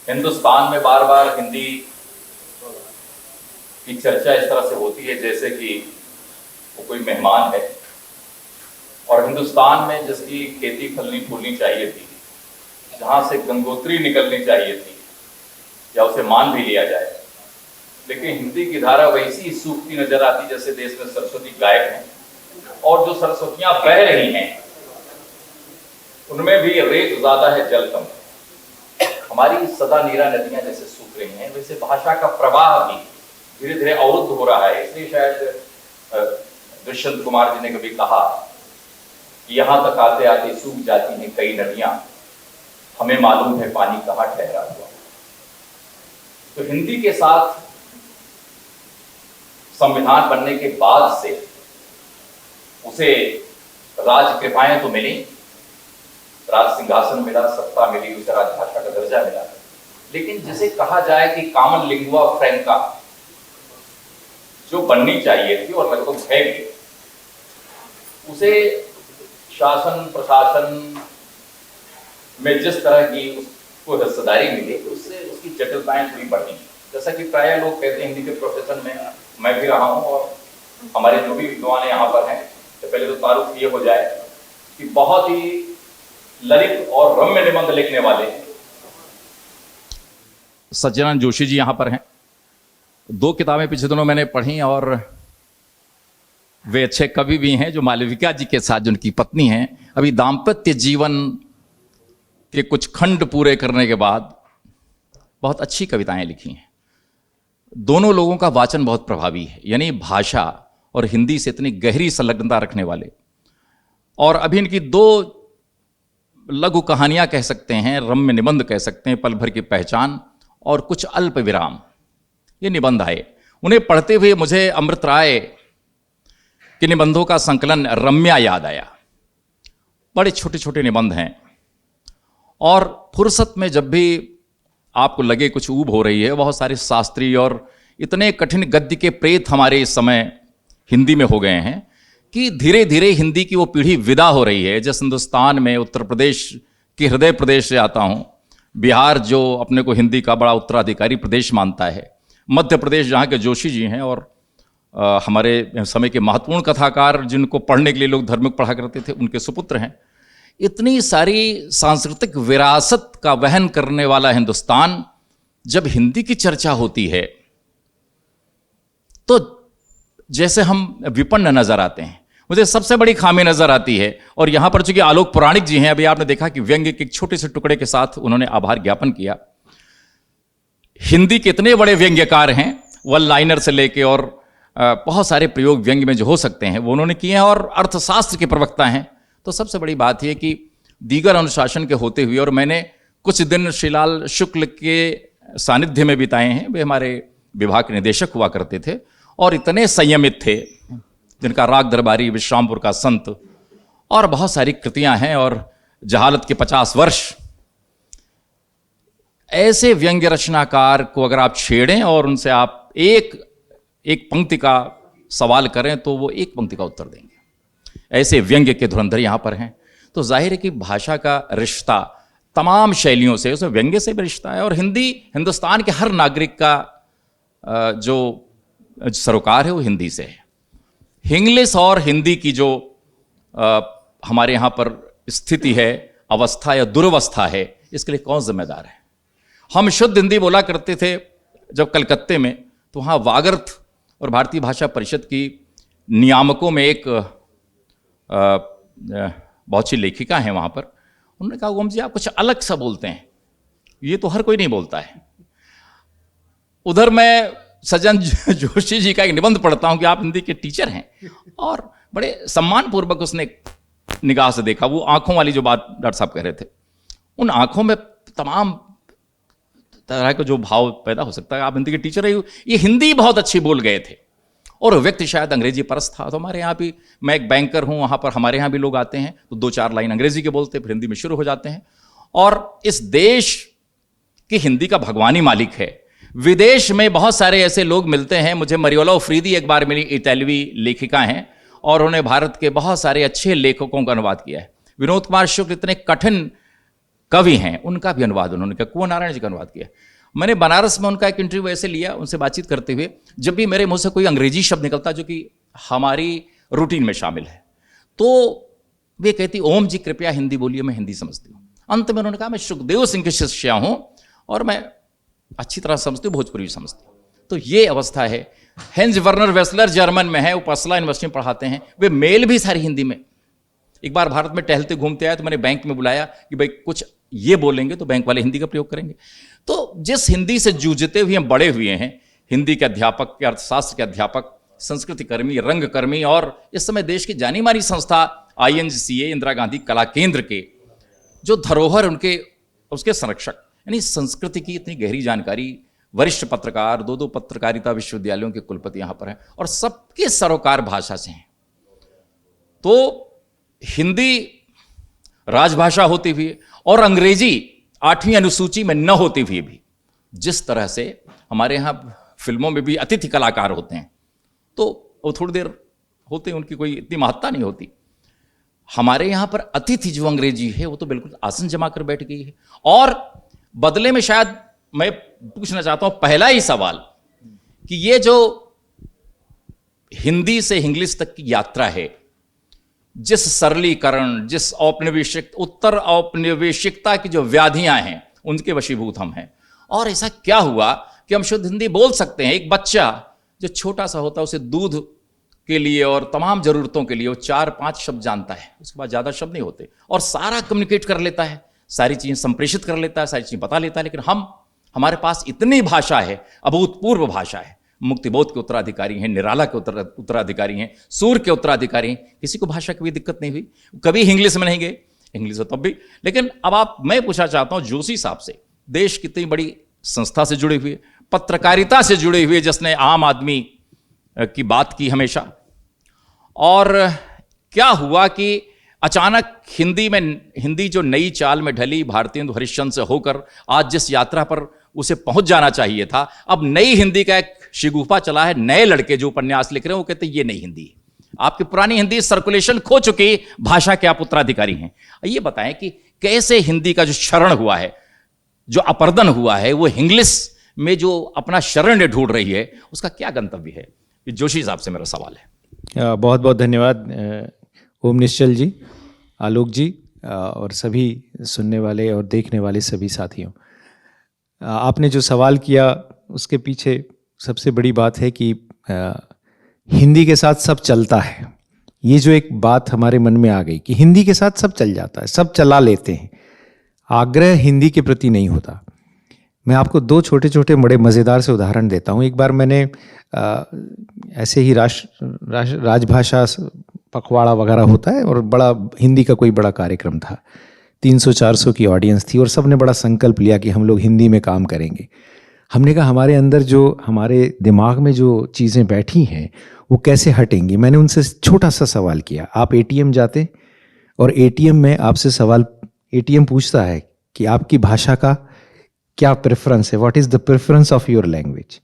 हिंदुस्तान में बार बार हिंदी की चर्चा इस तरह से होती है जैसे कि वो कोई मेहमान है, और हिंदुस्तान में जिसकी खेती फलनी फूलनी चाहिए थी, जहां से गंगोत्री निकलनी चाहिए थी, या उसे मान भी लिया जाए, लेकिन हिंदी की धारा वैसी सूखती नजर आती जैसे देश में सरस्वती गायब है, और जो सरस्वतियां बह रही हैं उनमें भी रेत ज्यादा है, जल कम है। हमारी सदा नीरा नदियां जैसे सूख रही हैं, वैसे भाषा का प्रवाह भी धीरे धीरे अवरुद्ध हो रहा है। इसलिए शायद दुष्यंत कुमार जी ने कभी कहा कि यहां तक आते आते सूख जाती हैं कई नदियां, हमें मालूम है पानी कहां ठहरा हुआ। तो हिंदी के साथ संविधान बनने के बाद से उसे राज कृपाएं तो मिली, राज सिंहासन मिला, सत्ता मिली, उसे राजभाषा का दर्जा मिला, लेकिन जिसे कहा जाए कि कॉमन लिंगुआ फ्रैंका जो बननी चाहिए थी और लगभग है भी, उसे शासन प्रशासन में जिस तरह की उसको हिस्सेदारी मिली, उससे उसकी जटिलताएं थोड़ी बढ़ी। जैसा कि प्राय लोग कहते हैं, हिंदी के प्रोफेशन में मैं भी रहा हूं और हमारे जो भी विद्वान यहाँ पर हैं, तो पहले तो तारुफ ये हो जाए कि बहुत ही ललित और रम्य निबंध लिखने वाले सज्जनानंद जोशी जी यहाँ पर हैं। 2 किताबें पिछले दिनों मैंने पढ़ी और वे अच्छे कवि भी हैं, जो मालविका जी के साथ जो उनकी पत्नी हैं, अभी दाम्पत्य जीवन के कुछ खंड पूरे करने के बाद बहुत अच्छी कविताएं लिखी हैं। दोनों लोगों का वाचन बहुत प्रभावी है, यानी भाषा और हिंदी से इतनी गहरी संलग्नता रखने वाले। और अभी इनकी 2 लघु कहानियां कह सकते हैं, रम्य निबंध कह सकते हैं, पल भर की पहचान और कुछ अल्प विराम, ये निबंध आए। उन्हें पढ़ते हुए मुझे अमृत राय के निबंधों का संकलन रम्या याद आया। बड़े छोटे छोटे निबंध हैं, और फुर्सत में जब भी आपको लगे कुछ ऊब हो रही है, बहुत सारे शास्त्रीय और इतने कठिन गद्य के प्रेत हमारे इस समय हिंदी में हो गए हैं कि धीरे धीरे हिंदी की वो पीढ़ी विदा हो रही है। जिस हिंदुस्तान में उत्तर प्रदेश के हृदय प्रदेश से आता हूँ, बिहार जो अपने को हिंदी का बड़ा उत्तराधिकारी प्रदेश मानता है, मध्य प्रदेश जहाँ के जोशी जी हैं, और हमारे समय के महत्वपूर्ण कथाकार जिनको पढ़ने के लिए लोग धर्मिक पढ़ा करते थे, उनके सुपुत्र हैं। इतनी सारी सांस्कृतिक विरासत का वहन करने वाला हिंदुस्तान, जब हिंदी की चर्चा होती है तो जैसे हम विपन्न नजर आते हैं। मुझे सबसे बड़ी खामी नजर आती है, और यहां पर चूंकि आलोक पुराणिक जी हैं, अभी आपने देखा कि व्यंग्य के एक छोटे से टुकड़े के साथ उन्होंने आभार ज्ञापन किया। हिंदी के इतने बड़े व्यंग्यकार हैं, वन लाइनर से लेके और बहुत सारे प्रयोग व्यंग्य में जो हो सकते हैं वो उन्होंने किए हैं, और अर्थशास्त्र के प्रवक्ता हैं। तो सबसे बड़ी बात यह कि दीगर अनुशासन के होते हुए, और मैंने कुछ दिन श्रीलाल शुक्ल के सानिध्य में बिताए हैं, वे हमारे विभाग के निदेशक हुआ करते थे और इतने संयमित थे, जिनका राग दरबारी, विश्रामपुर का संत और बहुत सारी कृतियां हैं, और जहालत के 50 वर्ष। ऐसे व्यंग्य रचनाकार को अगर आप छेड़ें और उनसे आप एक पंक्ति का सवाल करें तो वो एक पंक्ति का उत्तर देंगे। ऐसे व्यंग्य के धुरंधर यहां पर हैं। तो जाहिर है कि भाषा का रिश्ता तमाम शैलियों से, उसमें व्यंग्य से भी रिश्ता है, और हिंदी हिंदुस्तान के हर नागरिक का जो सरोकार है वो हिंदी से है। इंग्लिश और हिंदी की जो हमारे यहाँ पर स्थिति है, अवस्था या दुर्वस्था है, इसके लिए कौन जिम्मेदार है? हम शुद्ध हिंदी बोला करते थे जब कलकत्ते में, तो वहाँ वागर्थ और भारतीय भाषा परिषद की नियामकों में एक बहुत सी लेखिका हैं वहाँ पर। उन्होंने कहा, ओम जी आप कुछ अलग सा बोलते हैं, ये तो हर कोई नहीं बोलता है। उधर मैं सज्जन जोशी जी का एक निबंध पढ़ता हूं कि आप हिंदी के टीचर हैं, और बड़े सम्मानपूर्वक उसने निगाह से देखा। वो आंखों वाली जो बात डॉक्टर साहब कह रहे थे, उन आंखों में तमाम तरह का जो भाव पैदा हो सकता है। आप हिंदी के टीचर है, ये हिंदी बहुत अच्छी बोल गए थे, और व्यक्ति शायद अंग्रेजी परस्त था। तो हमारे यहाँ भी, मैं एक बैंकर हूँ, वहाँ पर हमारे यहाँ भी लोग आते हैं तो 2-4 लाइन अंग्रेजी के बोलते, फिर हिंदी में शुरू हो जाते हैं। और इस देश की हिंदी का भगवानी मालिक है। विदेश में बहुत सारे ऐसे लोग मिलते हैं। मुझे मरियोला उफ्रीदी एक बार मिली, इतालवी लेखिका हैं, और उन्होंने भारत के बहुत सारे अच्छे लेखकों का अनुवाद किया है। विनोद कुमार शुक्ल इतने कठिन कवि हैं, उनका भी अनुवाद उन्होंने किया, कुंवर नारायण जी का अनुवाद किया। मैंने बनारस में उनका एक इंटरव्यू ऐसे लिया, उनसे बातचीत करते हुए, जब भी मेरे मुंह से कोई अंग्रेजी शब्द निकलता जो कि हमारी रूटीन में शामिल है, तो वे कहती ओम जी कृपया हिंदी बोलिए, मैं हिंदी समझती हूँ। अंत में उन्होंने कहा मैं सुखदेव सिंह की शिष्या हूँ और मैं अच्छी तरह समझती हूँ, भोजपुरी भी समझती हूँ। तो ये अवस्था है। हेंज वर्नर वेस्लर जर्मन में है, उपसला यूनिवर्सिटी में पढ़ाते हैं, वे मेल भी सारी हिंदी में। एक बार भारत में टहलते घूमते आए तो मैंने बैंक में बुलाया कि भाई कुछ ये बोलेंगे तो बैंक वाले हिंदी का प्रयोग करेंगे। तो जिस हिंदी से जूझते हुए हम बड़े हुए हैं, हिंदी के अध्यापक, के अर्थशास्त्र के अध्यापक, संस्कृति कर्मी, रंग कर्मी और इस समय देश की जानी मानी संस्था INGCA इंदिरा गांधी कला केंद्र के जो धरोहर उनके उसके संरक्षक, यानी संस्कृति की इतनी गहरी जानकारी, वरिष्ठ पत्रकार, 2 पत्रकारिता विश्वविद्यालयों के कुलपति यहां पर हैं और सबके सरोकार भाषा से हैं। तो हिंदी राजभाषा होती हुई और अंग्रेजी 8वीं अनुसूची में न होती हुई भी, जिस तरह से हमारे यहां फिल्मों में भी अतिथि कलाकार होते हैं, तो वो थोड़ी देर होते हैं, उनकी कोई इतनी महत्ता नहीं होती। हमारे यहां पर अतिथि जो अंग्रेजी है वो तो बिल्कुल आसन जमा कर बैठ गई है। और बदले में शायद मैं पूछना चाहता हूं पहला ही सवाल कि ये जो हिंदी से इंग्लिश तक की यात्रा है, जिस सरलीकरण, जिस औपनिवेशिक, उत्तर औपनिवेशिकता की जो व्याधियां हैं, उनके वशीभूत हम हैं। और ऐसा क्या हुआ कि हम शुद्ध हिंदी बोल सकते हैं? एक बच्चा जो छोटा सा होता है, उसे दूध के लिए और तमाम जरूरतों के लिए वो 4-5 शब्द जानता है, उसके बाद ज्यादा शब्द नहीं होते, और सारा कम्युनिकेट कर लेता है, सारी चीजें संप्रेषित कर लेता है, सारी चीजें बता लेता है। लेकिन हमारे पास इतनी भाषा है, अभूतपूर्व भाषा है। मुक्तिबोध के उत्तराधिकारी हैं, निराला के उत्तराधिकारी हैं, सूर के उत्तराधिकारी हैं, किसी को भाषा की भी दिक्कत नहीं हुई। कभी इंग्लिश में नहीं गए, इंग्लिश हो तब भी। लेकिन अब मैं पूछना चाहता हूं जोशी साहब से, देश कितनी बड़ी संस्था से जुड़े हुए, पत्रकारिता से जुड़े हुए, जिसने आम आदमी की बात की हमेशा, और क्या हुआ कि अचानक हिंदी जो नई चाल में ढली, भारतीय हरिश्चंद्र से होकर आज जिस यात्रा पर उसे पहुंच जाना चाहिए था, अब नई हिंदी का एक शिगुफा चला है। नए लड़के जो उपन्यास लिख रहे हैं वो कहते हैं ये नई हिंदी है, आपकी पुरानी हिंदी सर्कुलेशन खो चुकी भाषा के आप उत्तराधिकारी हैं। ये बताएं कि कैसे हिंदी का जो शरण हुआ है, जो अपरदन हुआ है, वो इंग्लिश में जो अपना शरण ढूंढ रही है, उसका क्या गंतव्य है? जोशी साहब से मेरा सवाल है। बहुत बहुत धन्यवाद ओम निश्चल जी, आलोक जी और सभी सुनने वाले और देखने वाले सभी साथियों। आपने जो सवाल किया उसके पीछे सबसे बड़ी बात है कि हिंदी के साथ सब चलता है। ये जो एक बात हमारे मन में आ गई कि हिंदी के साथ सब चल जाता है, सब चला लेते हैं, आग्रह हिंदी के प्रति नहीं होता। मैं आपको 2 छोटे छोटे बड़े मज़ेदार से उदाहरण देता हूँ। एक बार मैंने ऐसे ही राजभाषा पखवाड़ा वगैरह होता है और बड़ा हिंदी का कोई बड़ा कार्यक्रम था, 300-400 की ऑडियंस थी और सब ने बड़ा संकल्प लिया कि हम लोग हिंदी में काम करेंगे। हमने कहा हमारे अंदर जो, हमारे दिमाग में जो चीज़ें बैठी हैं वो कैसे हटेंगी। मैंने उनसे छोटा सा सवाल किया, आप ATM जाते और ATM में आपसे सवाल, ATM पूछता है कि आपकी भाषा का क्या प्रेफरेंस है, what is the preference of your language.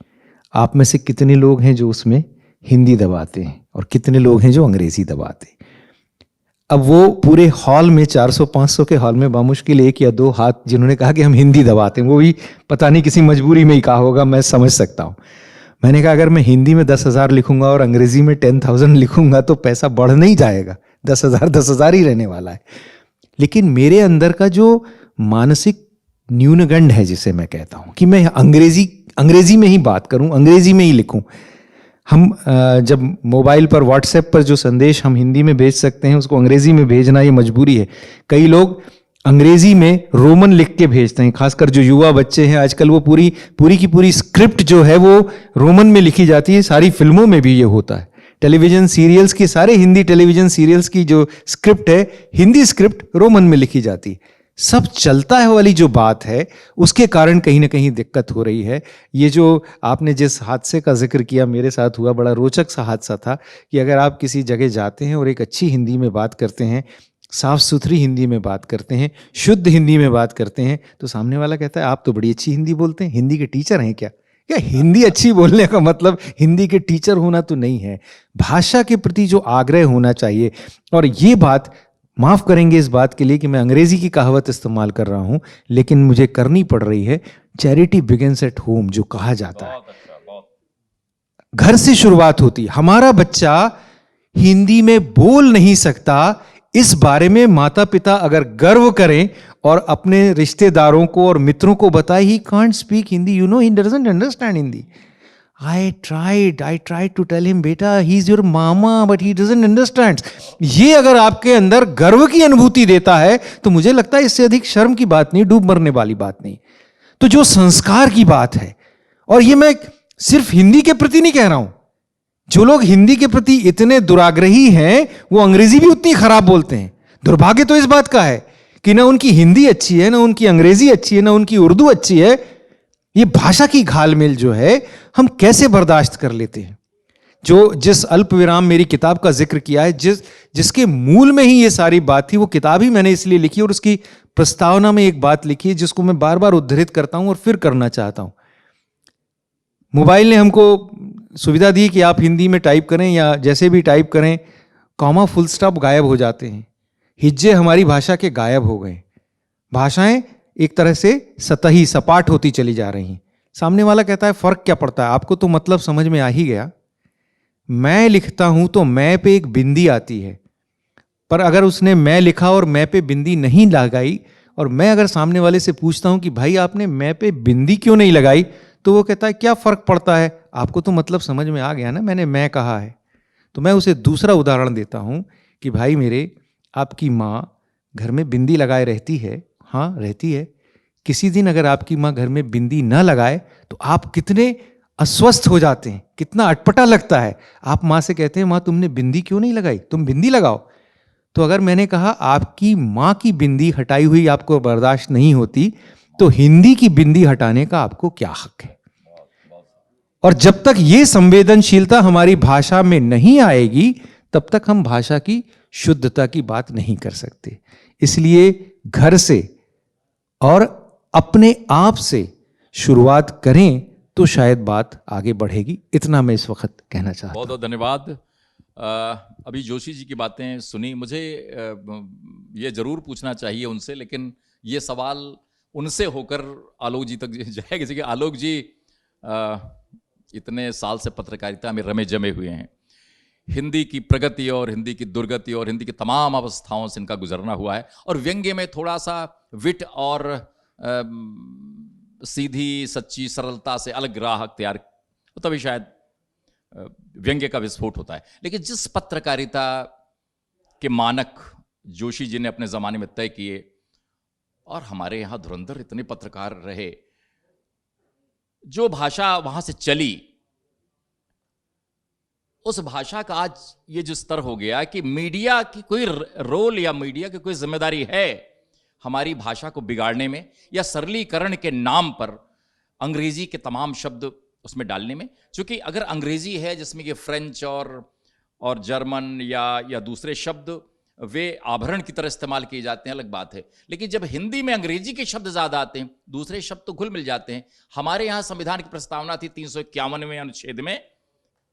आप में से कितने लोग हैं जो उसमें हिंदी दबाते हैं और कितने लोग हैं जो अंग्रेज़ी दबाते हैं। अब वो पूरे हॉल में 400-500 के हॉल में बामुश्किल 1 या 2 हाथ जिन्होंने कहा कि हम हिंदी दबाते हैं, वो भी पता नहीं किसी मजबूरी में ही कहा होगा, मैं समझ सकता हूँ। मैंने कहा अगर मैं हिंदी में 10,000 लिखूंगा और अंग्रेजी में 10,000 लिखूंगा तो पैसा बढ़ नहीं जाएगा, 10,000 ही रहने वाला है। लेकिन मेरे अंदर का जो मानसिक न्यूनगंड है, जिसे मैं कहता हूँ कि मैं अंग्रेजी में ही बात करूँ, अंग्रेजी में ही लिखूँ। हम जब मोबाइल पर व्हाट्सएप पर जो संदेश हम हिंदी में भेज सकते हैं उसको अंग्रेजी में भेजना ये मजबूरी है। कई लोग अंग्रेजी में रोमन लिख के भेजते हैं, खासकर जो युवा बच्चे हैं आजकल, वो पूरी की पूरी स्क्रिप्ट जो है वो रोमन में लिखी जाती है। सारी फिल्मों में भी ये होता है, टेलीविजन सीरियल्स की, सारे हिंदी टेलीविजन सीरियल्स की जो स्क्रिप्ट है, हिंदी स्क्रिप्ट रोमन में लिखी जाती है। सब चलता है वाली जो बात है, उसके कारण कहीं ना कहीं दिक्कत हो रही है। ये जो आपने जिस हादसे का जिक्र किया, मेरे साथ हुआ, बड़ा रोचक सा हादसा था कि अगर आप किसी जगह जाते हैं और एक अच्छी हिंदी में बात करते हैं, साफ सुथरी हिंदी में बात करते हैं, शुद्ध हिंदी में बात करते हैं, तो सामने वाला कहता है आप तो बड़ी अच्छी हिंदी बोलते हैं, हिंदी के टीचर हैं क्या? क्या हिंदी अच्छी बोलने का मतलब हिंदी के टीचर होना तो नहीं है। भाषा के प्रति जो आग्रह होना चाहिए, और ये बात माफ़ करेंगे इस बात के लिए कि मैं अंग्रेज़ी की कहावत इस्तेमाल कर रहा हूँ, लेकिन मुझे करनी पड़ रही है। चैरिटी बिगिंस एट होम जो कहा जाता है, घर से शुरुआत होती। हमारा बच्चा हिंदी में बोल नहीं सकता, इस बारे में माता पिता अगर गर्व करें और अपने रिश्तेदारों को और मित्रों को बताए, he can't speak Hindi, you know, he doesn't understand Hindi. I tried to tell him, बेटा he is your mama but he doesn't understand। ये अगर आपके अंदर गर्व की अनुभूति देता है तो मुझे लगता है इससे अधिक शर्म की बात नहीं, डूब मरने वाली बात नहीं। तो जो संस्कार की बात है, और ये मैं सिर्फ हिंदी के प्रति नहीं कह रहा हूं, जो लोग हिंदी के प्रति इतने दुराग्रही हैं वो अंग्रेजी भी उतनी खराब बोलते हैं। दुर्भाग्य तो इस बात का है कि ना उनकी हिंदी अच्छी है, ना उनकी अंग्रेजी अच्छी है, ना उनकी उर्दू अच्छी है। ये भाषा की घालमेल जो है हम कैसे बर्दाश्त कर लेते हैं। जिस अल्प विराम मेरी किताब का जिक्र किया है, जिसके मूल में ही ये सारी बात थी, वो किताब ही मैंने इसलिए लिखी और उसकी प्रस्तावना में एक बात लिखी है जिसको मैं बार बार उद्धृत करता हूं और फिर करना चाहता हूं। मोबाइल ने हमको सुविधा दी कि आप हिंदी में टाइप करें या जैसे भी टाइप करें, कॉमा फुल स्टॉप गायब हो जाते हैं। हिज्जे हमारी भाषा के गायब हो गए। भाषाएं एक तरह से सतही सपाट होती चली जा रही हैं। सामने वाला कहता है फर्क क्या पड़ता है, आपको तो मतलब समझ में आ ही गया। मैं लिखता हूं तो मैं पे एक बिंदी आती है, पर अगर उसने मैं लिखा और मैं पे बिंदी नहीं लगाई, और मैं अगर सामने वाले से पूछता हूं कि भाई आपने मैं पे बिंदी क्यों नहीं लगाई, तो वो कहता है क्या फर्क पड़ता है, आपको तो मतलब समझ में आ गया ना, मैंने मैं कहा है। तो मैं उसे दूसरा उदाहरण देता हूं कि भाई मेरे, आपकी माँ घर में बिंदी लगाए रहती है। हाँ रहती है। किसी दिन अगर आपकी माँ घर में बिंदी ना लगाए तो आप कितने अस्वस्थ हो जाते हैं, कितना अटपटा लगता है। आप माँ से कहते हैं माँ तुमने बिंदी क्यों नहीं लगाई, तुम बिंदी लगाओ। तो अगर मैंने कहा आपकी माँ की बिंदी हटाई हुई आपको बर्दाश्त नहीं होती, तो हिंदी की बिंदी हटाने का आपको क्या हक है। और जब तक ये संवेदनशीलता हमारी भाषा में नहीं आएगी, तब तक हम भाषा की शुद्धता की बात नहीं कर सकते। इसलिए घर से और अपने आप से शुरुआत करें तो शायद बात आगे बढ़ेगी। इतना मैं इस वक्त कहना चाहता हूं। बहुत बहुत धन्यवाद। अभी जोशी जी की बातें सुनी, मुझे ये जरूर पूछना चाहिए उनसे, लेकिन ये सवाल उनसे होकर आलोक जी तक जाएगा, जैसे कि आलोक जी इतने साल से पत्रकारिता में रमे जमे हुए हैं। हिंदी की प्रगति और हिंदी की दुर्गति और हिंदी की तमाम अवस्थाओं से इनका गुजरना हुआ है, और व्यंग्य में थोड़ा सा विट और सीधी सच्ची सरलता से अलग राह अख्तियार, तभी शायद व्यंग्य का विस्फोट होता है। लेकिन जिस पत्रकारिता के मानक जोशी जी ने अपने ज़माने में तय किए, और हमारे यहाँ धुरंधर इतने पत्रकार रहे, जो भाषा वहाँ से चली, उस भाषा का आज ये जो स्तर हो गया कि मीडिया की कोई रोल या मीडिया की कोई जिम्मेदारी है हमारी भाषा को बिगाड़ने में, या सरलीकरण के नाम पर अंग्रेजी के तमाम शब्द उसमें डालने में। क्योंकि अगर अंग्रेजी है जिसमें कि फ्रेंच और जर्मन या दूसरे शब्द वे आभरण की तरह इस्तेमाल किए जाते हैं, अलग बात है। लेकिन जब हिंदी में अंग्रेजी के शब्द ज़्यादा आते हैं, दूसरे शब्द तो घुल मिल जाते हैं। हमारे यहाँ संविधान की प्रस्तावना थी 351वें अनुच्छेद में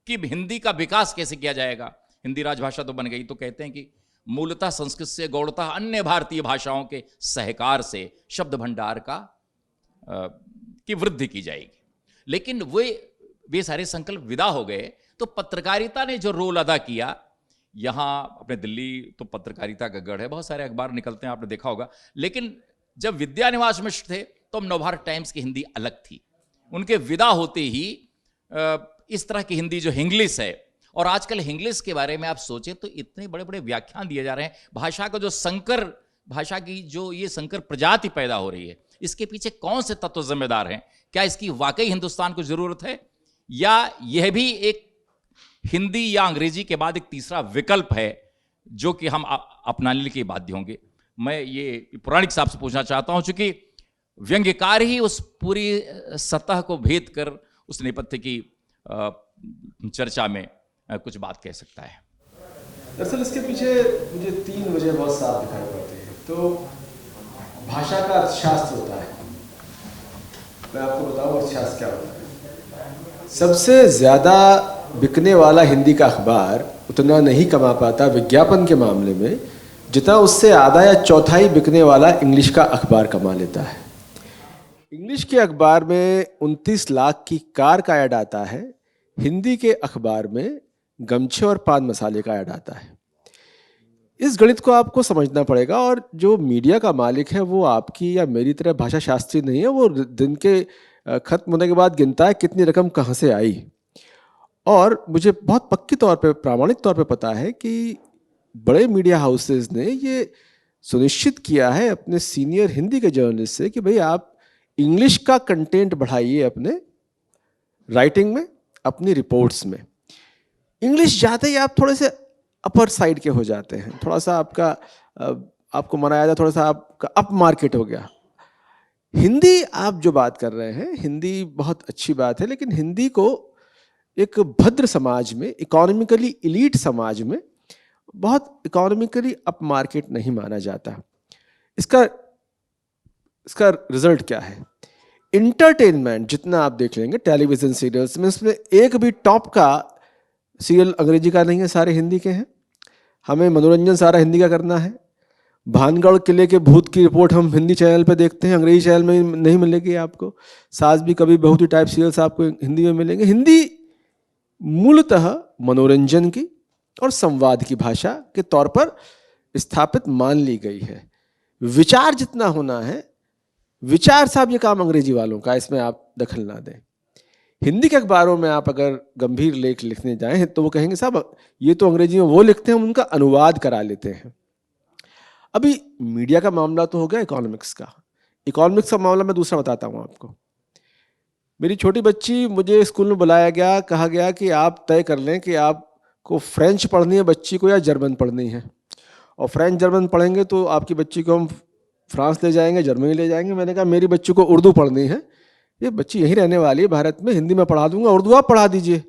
कि हिंदी का विकास कैसे किया जाएगा। हिंदी राजभाषा तो बन गई, तो कहते हैं कि मूलतः संस्कृत से गौड़तः अन्य भारतीय भाषाओं के सहकार से शब्द भंडार की वृद्धि की जाएगी। लेकिन वे सारे संकल्प विदा हो गए। तो पत्रकारिता ने जो रोल अदा किया, यहाँ अपने दिल्ली तो पत्रकारिता का गढ़ है, बहुत सारे अखबार निकलते हैं, आपने देखा होगा। लेकिन जब विद्यानिवास मिश्र थे तो नवभारत टाइम्स की हिंदी अलग थी। उनके विदा होते ही इस तरह की हिंदी जो हिंग्लिश है, और आजकल हिंग्लिश के बारे में आप सोचें तो इतने बड़े बड़े व्याख्यान दिए जा रहे हैं। भाषा का जो संकर, भाषा की जो ये संकर प्रजाति पैदा हो रही है, इसके पीछे कौन से तत्व जिम्मेदार हैं? क्या इसकी वाकई हिंदुस्तान को जरूरत है, या यह भी एक हिंदी या अंग्रेजी के बाद एक तीसरा विकल्प है जो कि हम अपनाने के बाध्य होंगे? मैं ये पुराणिक साहब से पूछना चाहता हूं, चूंकि व्यंग्यकार ही उस पूरी सतह को भेद कर उस नेपथ्य की चर्चा में कुछ बात कह सकता है। दरअसल इसके पीछे मुझे 3 वजह बहुत साफ दिखाई पड़ती है। तो भाषा का अर्थशास्त्र होता है। मैं आपको बताऊं अर्थशास्त्र क्या होता है। सबसे ज़्यादा बिकने वाला हिंदी का अखबार उतना नहीं कमा पाता विज्ञापन के मामले में जितना उससे आधा या चौथाई बिकने वाला इंग्लिश का अखबार कमा लेता है। इंग्लिश के अखबार में 29 लाख की कार का ऐड आता है, हिंदी के अखबार में गमछे और पान मसाले का ऐड आता है। इस गणित को आपको समझना पड़ेगा। और जो मीडिया का मालिक है वो आपकी या मेरी तरह भाषा शास्त्री नहीं है, वो दिन के खत्म होने के बाद गिनता है कितनी रकम कहाँ से आई। और मुझे बहुत पक्की तौर पे, प्रामाणिक तौर पे पता है कि बड़े मीडिया हाउसेस ने ये सुनिश्चित किया है अपने सीनियर हिंदी के जर्नलिस्ट से कि भाई आप इंग्लिश का कंटेंट बढ़ाइए अपने राइटिंग में, अपनी रिपोर्ट्स में। इंग्लिश जाते ही आप थोड़े से अपर साइड के हो जाते हैं, थोड़ा सा आपको मनाया जाए, थोड़ा सा आपका अप मार्केट हो गया। हिंदी आप जो बात कर रहे हैं, हिंदी बहुत अच्छी बात है, लेकिन हिंदी को एक भद्र समाज में, इकोनॉमिकली इलीट समाज में बहुत इकोनॉमिकली अप मार्केट नहीं माना जाता। इसका रिजल्ट क्या है? इंटरटेनमेंट जितना आप देख लेंगे टेलीविजन सीरियल्स में, इसमें एक भी टॉप का सीरियल अंग्रेजी का नहीं है, सारे हिंदी के हैं। हमें मनोरंजन सारा हिंदी का करना है। भानगढ़ किले के भूत की रिपोर्ट हम हिंदी चैनल पे देखते हैं, अंग्रेजी चैनल में नहीं मिलेगी आपको। सास भी कभी बहू की टाइप सीरियल्स आपको हिंदी में मिलेंगे। हिंदी मूलतः मनोरंजन की और संवाद की भाषा के तौर पर स्थापित मान ली गई है। विचार जितना होना है, विचार साहब ये काम अंग्रेजी वालों का, इसमें आप दखल ना दें। हिंदी के अखबारों में आप अगर गंभीर लेख लिखने जाएं तो वो कहेंगे साहब ये तो अंग्रेजी में वो लिखते हैं, हम उनका अनुवाद करा लेते हैं। अभी मीडिया का मामला तो हो गया इकोनॉमिक्स का। इकोनॉमिक्स का मामला मैं दूसरा बताता हूँ आपको। मेरी छोटी बच्ची, मुझे स्कूल में बुलाया गया, कहा गया कि आप तय कर लें कि आपको फ्रेंच पढ़नी है बच्ची को या जर्मन पढ़नी है, और फ्रेंच जर्मन पढ़ेंगे तो आपकी बच्ची को हम फ्रांस ले जाएंगे, जर्मनी ले जाएंगे। मैंने कहा मेरी बच्ची को उर्दू पढ़नी है, ये बच्ची यहीं रहने वाली है भारत में, हिंदी में पढ़ा दूंगा, उर्दू आप पढ़ा दीजिए।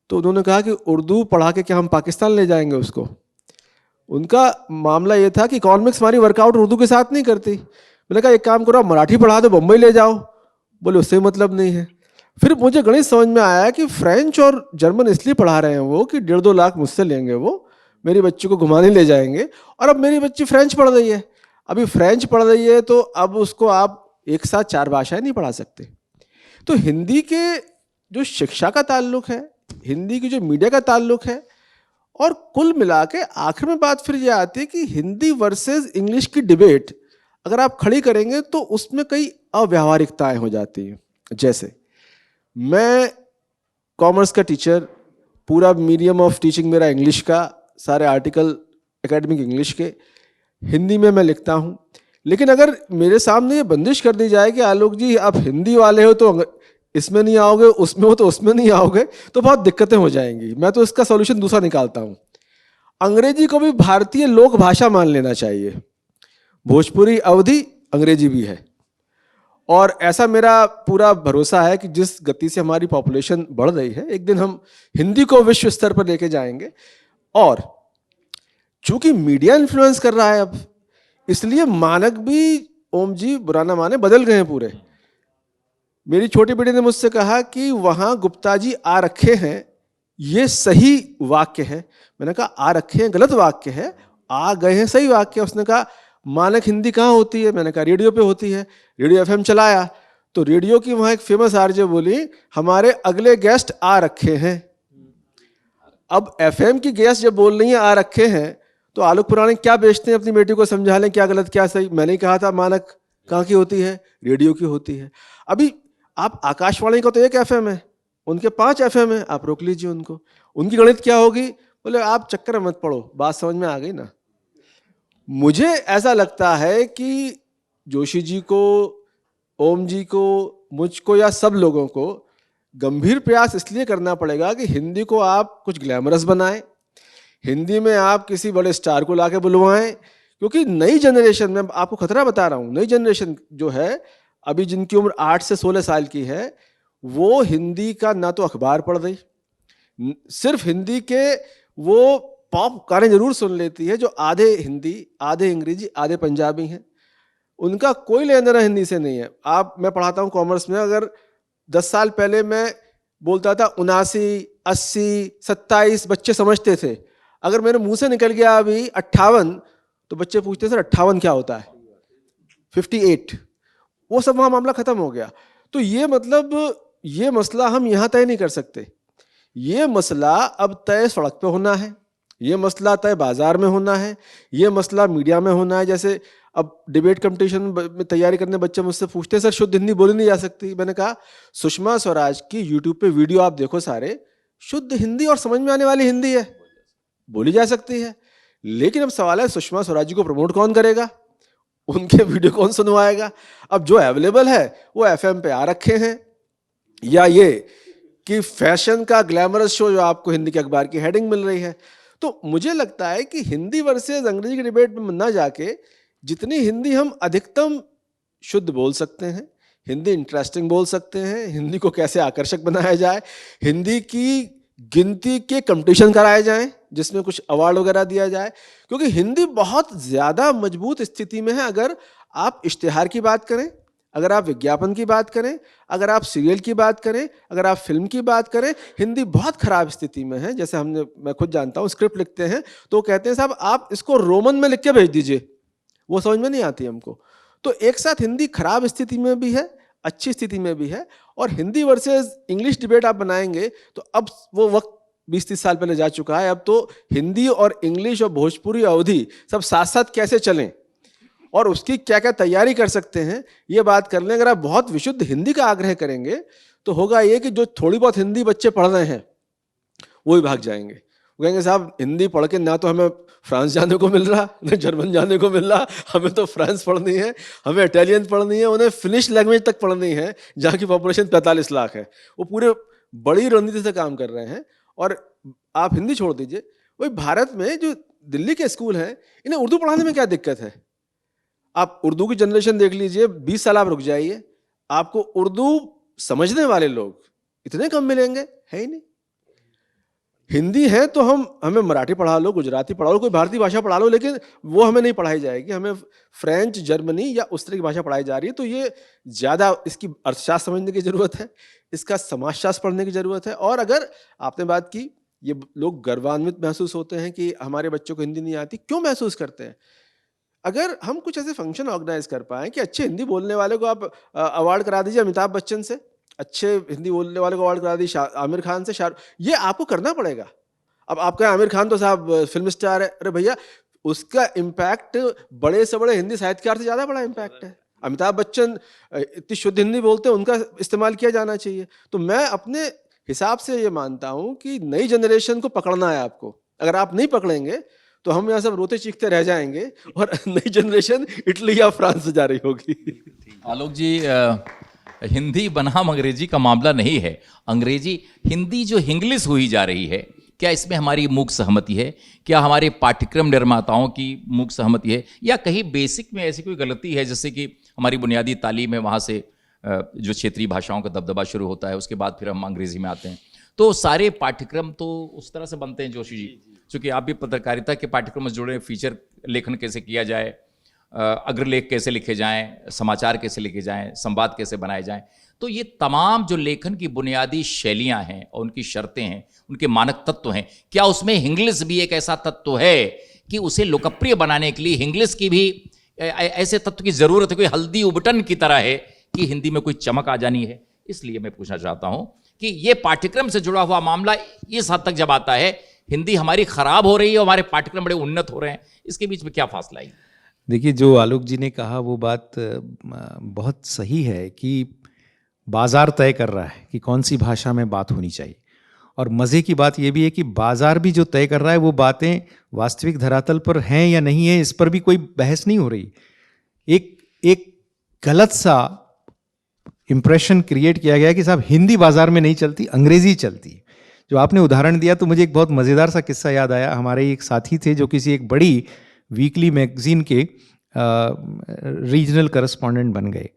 तो उन्होंने कहा कि उर्दू पढ़ा के क्या हम पाकिस्तान ले जाएंगे उसको? उनका मामला ये था कि इकोनॉमिक्स हमारी वर्कआउट उर्दू के साथ नहीं करती। मैंने कहा एक काम करो, मराठी पढ़ा दो, बम्बई ले जाओ। बोले उससे मतलब नहीं है। फिर मुझे गणित समझ में आया कि फ्रेंच और जर्मन इसलिए पढ़ा रहे हैं वो कि 1.5-2 लाख मुझसे लेंगे, वो मेरी बच्ची को घुमाने ले जाएंगे। और अब मेरी बच्ची फ्रेंच पढ़ रही है, अभी फ्रेंच पढ़ रही है तो अब उसको आप एक साथ 4 भाषाएं नहीं पढ़ा सकते। तो हिंदी के जो शिक्षा का ताल्लुक है, हिंदी की जो मीडिया का ताल्लुक है, और कुल मिला के आखिर में बात फिर ये आती है कि हिंदी वर्सेस इंग्लिश की डिबेट अगर आप खड़ी करेंगे तो उसमें कई अव्यावहारिकताएं हो जाती हैं। जैसे मैं कॉमर्स का टीचर, पूरा मीडियम ऑफ टीचिंग मेरा इंग्लिश का, सारे आर्टिकल एकेडमिक इंग्लिश के, हिंदी में मैं लिखता हूँ। लेकिन अगर मेरे सामने ये बंदिश कर दी जाए कि आलोक जी आप हिंदी वाले हो तो इसमें नहीं आओगे, उसमें हो तो उसमें नहीं आओगे, तो बहुत दिक्कतें हो जाएंगी। मैं तो इसका सॉल्यूशन दूसरा निकालता हूँ। अंग्रेजी को भी भारतीय लोक भाषा मान लेना चाहिए। भोजपुरी अवधी अंग्रेजी भी है, और ऐसा मेरा पूरा भरोसा है कि जिस गति से हमारी पॉपुलेशन बढ़ रही है, एक दिन हम हिंदी को विश्व स्तर पर लेके जाएंगे। और चूंकि मीडिया इन्फ्लुएंस कर रहा है अब, इसलिए मानक भी, ओम जी बुरा ना माने, बदल गए हैं पूरे। मेरी छोटी बेटी ने मुझसे कहा कि वहां गुप्ता जी आ रखे हैं, ये सही वाक्य है। मैंने कहा आ रखे हैं गलत वाक्य है, आ गए हैं सही वाक्य। उसने कहा मानक हिंदी कहाँ होती है? मैंने कहा रेडियो पे होती है। रेडियो एफएम चलाया तो रेडियो की वहां एक फेमस आरजे बोली हमारे अगले गेस्ट आ रखे हैं। अब एफएम की गेस्ट जब बोल रही है आ रखे हैं, तो आलोक पुराणिक क्या बेचते हैं? अपनी बेटी को समझा लें क्या गलत क्या सही। मैंने कहा था मानक कहाँ की होती है? रेडियो की होती है। अभी आप आकाशवाणी का तो एक एफएम है, उनके 5 एफएम है, आप रोक लीजिए उनको, उनकी गणित क्या होगी? बोले आप चक्कर मत पड़ो, बात समझ में आ गई ना। मुझे ऐसा लगता है कि जोशी जी को, ओम जी को, मुझको या सब लोगों को गंभीर प्रयास इसलिए करना पड़ेगा कि हिंदी को आप कुछ ग्लैमरस बनाएं, हिंदी में आप किसी बड़े स्टार को लाके बुलवाएं। क्योंकि नई जनरेशन में, आपको खतरा बता रहा हूँ, नई जनरेशन जो है अभी जिनकी उम्र 8 से 16 साल की है, वो हिंदी का ना तो अखबार पढ़ रही, सिर्फ हिंदी के वो पॉप गाने जरूर सुन लेती है जो आधे हिंदी, आधे अंग्रेजी, आधे पंजाबी हैं। उनका कोई लेना देना हिंदी से नहीं है। मैं पढ़ाता हूँ कॉमर्स में, अगर 10 साल पहले मैं बोलता था 79, 80, 27 बच्चे समझते थे। अगर मेरे मुंह से निकल गया अभी 58, तो बच्चे पूछते हैं सर 58 क्या होता है, 58, वो सब वहाँ मामला खत्म हो गया। तो ये मतलब ये मसला हम यहाँ तय नहीं कर सकते, ये मसला अब तय सड़क पे होना है, ये मसला तय बाजार में होना है, ये मसला मीडिया में होना है। जैसे अब डिबेट कंपटीशन में तैयारी करने बच्चे मुझसे पूछते हैं सर शुद्ध हिंदी बोली नहीं जा सकती। मैंने कहा सुषमा स्वराज की यूट्यूब पे वीडियो आप देखो, सारे शुद्ध हिंदी और समझ में आने वाली हिंदी है, बोली जा सकती है। लेकिन अब सवाल है सुषमा स्वराज जी को प्रमोट कौन करेगा, उनके वीडियो कौन सुनवाएगा? अब जो अवेलेबल है वो FM पे आ रखे हैं, या ये कि फैशन का ग्लैमरस शो जो आपको हिंदी के अखबार की हेडिंग मिल रही है। तो मुझे लगता है कि हिंदी वर्सेस अंग्रेजी की डिबेट में ना जाके जितनी हिंदी हम अधिकतम शुद्ध बोल सकते हैं, हिंदी इंटरेस्टिंग बोल सकते हैं, हिंदी को कैसे आकर्षक बनाया जाए, हिंदी की गिनती के कंपटीशन कराए जाएं जिसमें कुछ अवार्ड वगैरह दिया जाए, क्योंकि हिंदी बहुत ज़्यादा मजबूत स्थिति में है। अगर आप इश्तिहार की बात करें, अगर आप विज्ञापन की बात करें, अगर आप सीरियल की बात करें, अगर आप फिल्म की बात करें, हिंदी बहुत खराब स्थिति में है। जैसे मैं खुद जानता हूँ, स्क्रिप्ट लिखते हैं तो कहते हैं साहब आप इसको रोमन में लिख के भेज दीजिए, वो समझ में नहीं आती हमको। तो एक साथ हिंदी खराब स्थिति में भी है, अच्छी स्थिति में भी है। और हिंदी वर्सेस इंग्लिश डिबेट आप बनाएंगे तो अब वो वक्त 20-30 साल पहले जा चुका है। अब तो हिंदी और इंग्लिश और भोजपुरी अवधि सब साथ साथ कैसे चलें और उसकी क्या क्या तैयारी कर सकते हैं, ये बात कर लें। अगर आप बहुत विशुद्ध हिंदी का आग्रह करेंगे तो होगा ये कि जो थोड़ी बहुत हिंदी बच्चे पढ़ रहे हैं वो ही भाग जाएंगे। वो कहेंगे साहब हिंदी पढ़ के ना तो हमें फ्रांस जाने को मिल रहा, ना जर्मन जाने को मिल रहा, हमें तो फ्रांस पढ़नी है, हमें इटालियन पढ़नी है, उन्हें फिनिश लैंग्वेज तक पढ़नी है जहाँ की पॉपुलेशन 45 लाख है। वो पूरे बड़ी रणनीति से काम कर रहे हैं। और आप हिंदी छोड़ दीजिए, वही भारत में जो दिल्ली के स्कूल हैं इन्हें उर्दू पढ़ाने में क्या दिक्कत है? आप उर्दू की जनरेशन देख लीजिए, 20 साल आप रुक जाइए, आपको उर्दू समझने वाले लोग इतने कम मिलेंगे, है ही नहीं। हिंदी है तो हमें मराठी पढ़ा लो, गुजराती पढ़ा लो, कोई भारतीय भाषा पढ़ा लो, लेकिन वो हमें नहीं पढ़ाई जाएगी। हमें फ्रेंच, जर्मनी या उस तरह की भाषा पढ़ाई जा रही है। तो ये ज़्यादा इसकी अर्थशास्त्र समझने की ज़रूरत है, इसका समाजशास्त्र पढ़ने की ज़रूरत है। और अगर आपने बात की, ये लोग गर्वान्वित महसूस होते हैं कि हमारे बच्चों को हिंदी नहीं आती, क्यों महसूस करते हैं? अगर हम कुछ ऐसे फंक्शन ऑर्गेनाइज कर पाएँ कि अच्छे हिंदी बोलने वाले को आप अवार्ड करा दीजिए अमिताभ बच्चन से, अच्छे हिंदी बोलने वाले को अवार्ड करा दीजिए आमिर खान से, ये आपको करना पड़ेगा। अब आप कहें आमिर खान तो साहब फिल्म स्टार है, अरे भैया उसका इम्पैक्ट बड़े से बड़े हिंदी साहित्यकार से ज़्यादा बड़ा इम्पैक्ट है। अमिताभ बच्चन इतनी शुद्ध हिंदी बोलते हैं, उनका इस्तेमाल किया जाना चाहिए। तो मैं अपने हिसाब से ये मानता हूँ कि नई जनरेशन को पकड़ना है आपको। अगर आप नहीं पकड़ेंगे तो हम यहाँ सब रोते चीखते रह जाएंगे और नई जनरेशन इटली या फ्रांस से जा रही होगी। आलोक जी, हिंदी बनाम अंग्रेजी का मामला नहीं है। अंग्रेजी हिंदी जो हिंग्लिश हुई जा रही है, क्या इसमें हमारी मूक सहमति है? क्या हमारे पाठ्यक्रम निर्माताओं की मूक सहमति है, या कहीं बेसिक में ऐसी कोई गलती है, जैसे कि हमारी बुनियादी तालीम है वहाँ से जो क्षेत्रीय भाषाओं का दबदबा शुरू होता है, उसके बाद फिर हम अंग्रेजी में आते हैं, तो सारे पाठ्यक्रम तो उस तरह से बनते हैं जोशी जी, क्योंकि आप भी पत्रकारिता के पाठ्यक्रम से जुड़े, फीचर लेखन कैसे किया जाए, अग्रलेख कैसे लिखे जाएं, समाचार कैसे लिखे जाएं, संवाद कैसे बनाए जाएं, तो ये तमाम जो लेखन की बुनियादी शैलियां हैं और उनकी शर्तें हैं, उनके मानक तत्व हैं, क्या उसमें हिंग्लिश भी एक ऐसा तत्व है कि उसे लोकप्रिय बनाने के लिए हिंग्लिश की भी ऐसे तत्व की जरूरत है? कोई हल्दी उबटन की तरह है कि हिंदी में कोई चमक आ जानी है? इसलिए मैं पूछना चाहता हूं कि ये पाठ्यक्रम से जुड़ा हुआ मामला इस हद तक जब आता है, हिंदी हमारी खराब हो रही है, हमारे पाठ्यक्रम बड़े उन्नत हो रहे हैं, इसके बीच में क्या फासला है? देखिए, जो आलोक जी ने कहा वो बात बहुत सही है कि बाज़ार तय कर रहा है कि कौन सी भाषा में बात होनी चाहिए। और मज़े की बात ये भी है कि बाज़ार भी जो तय कर रहा है वो बातें वास्तविक धरातल पर हैं या नहीं है, इस पर भी कोई बहस नहीं हो रही। एक गलत सा इम्प्रेशन क्रिएट किया गया कि साहब हिंदी बाज़ार में नहीं चलती, अंग्रेज़ी चलती है। जो आपने उदाहरण दिया तो मुझे एक बहुत मज़ेदार सा किस्सा याद आया। हमारे एक साथी थे जो किसी एक बड़ी वीकली मैगज़ीन के रीजनल करस्पॉन्डेंट बन गए,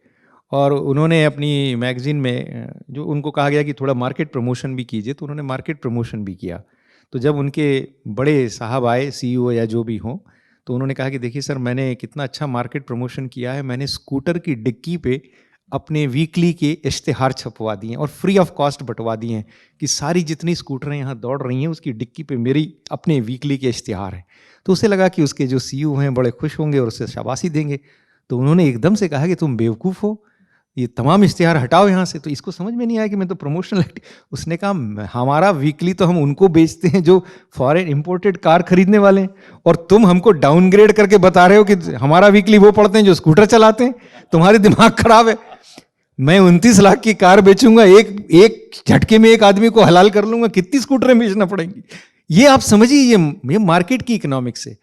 और उन्होंने अपनी मैगज़ीन में जो उनको कहा गया कि थोड़ा मार्केट प्रमोशन भी कीजिए, तो उन्होंने मार्केट प्रमोशन भी किया। तो जब उनके बड़े साहब आए, CEO या जो भी हों, तो उन्होंने कहा कि देखिए सर, मैंने कितना अच्छा मार्केट प्रमोशन किया है, मैंने स्कूटर की डिक्की पे अपने वीकली के इश्तिहार छपवा दिए और फ्री ऑफ कॉस्ट बंटवा दिए हैं कि सारी जितनी स्कूटरें यहाँ दौड़ रही हैं उसकी डिक्की पे मेरी अपने वीकली के इश्तिहार हैं। तो उसे लगा कि उसके जो सीईओ हैं बड़े खुश होंगे और उसे शाबाशी देंगे। तो उन्होंने एकदम से कहा कि तुम बेवकूफ़ हो, ये तमाम इश्तिहार हटाओ यहाँ से। तो इसको समझ में नहीं आया कि मैं तो प्रमोशनल। उसने कहा हमारा वीकली तो हम उनको बेचते हैं जो फॉरेन इंपोर्टेड कार खरीदने वाले हैं, और तुम हमको डाउनग्रेड करके बता रहे हो कि हमारा वीकली वो पढ़ते हैं जो स्कूटर चलाते हैं। तुम्हारे दिमाग खराब है। मैं 29 लाख की कार बेचूंगा, एक झटके में एक आदमी को हलाल कर लूंगा, कितनी स्कूटरें बेचना पड़ेंगी। ये आप समझिए, ये मार्केट की इकोनॉमिक्स है।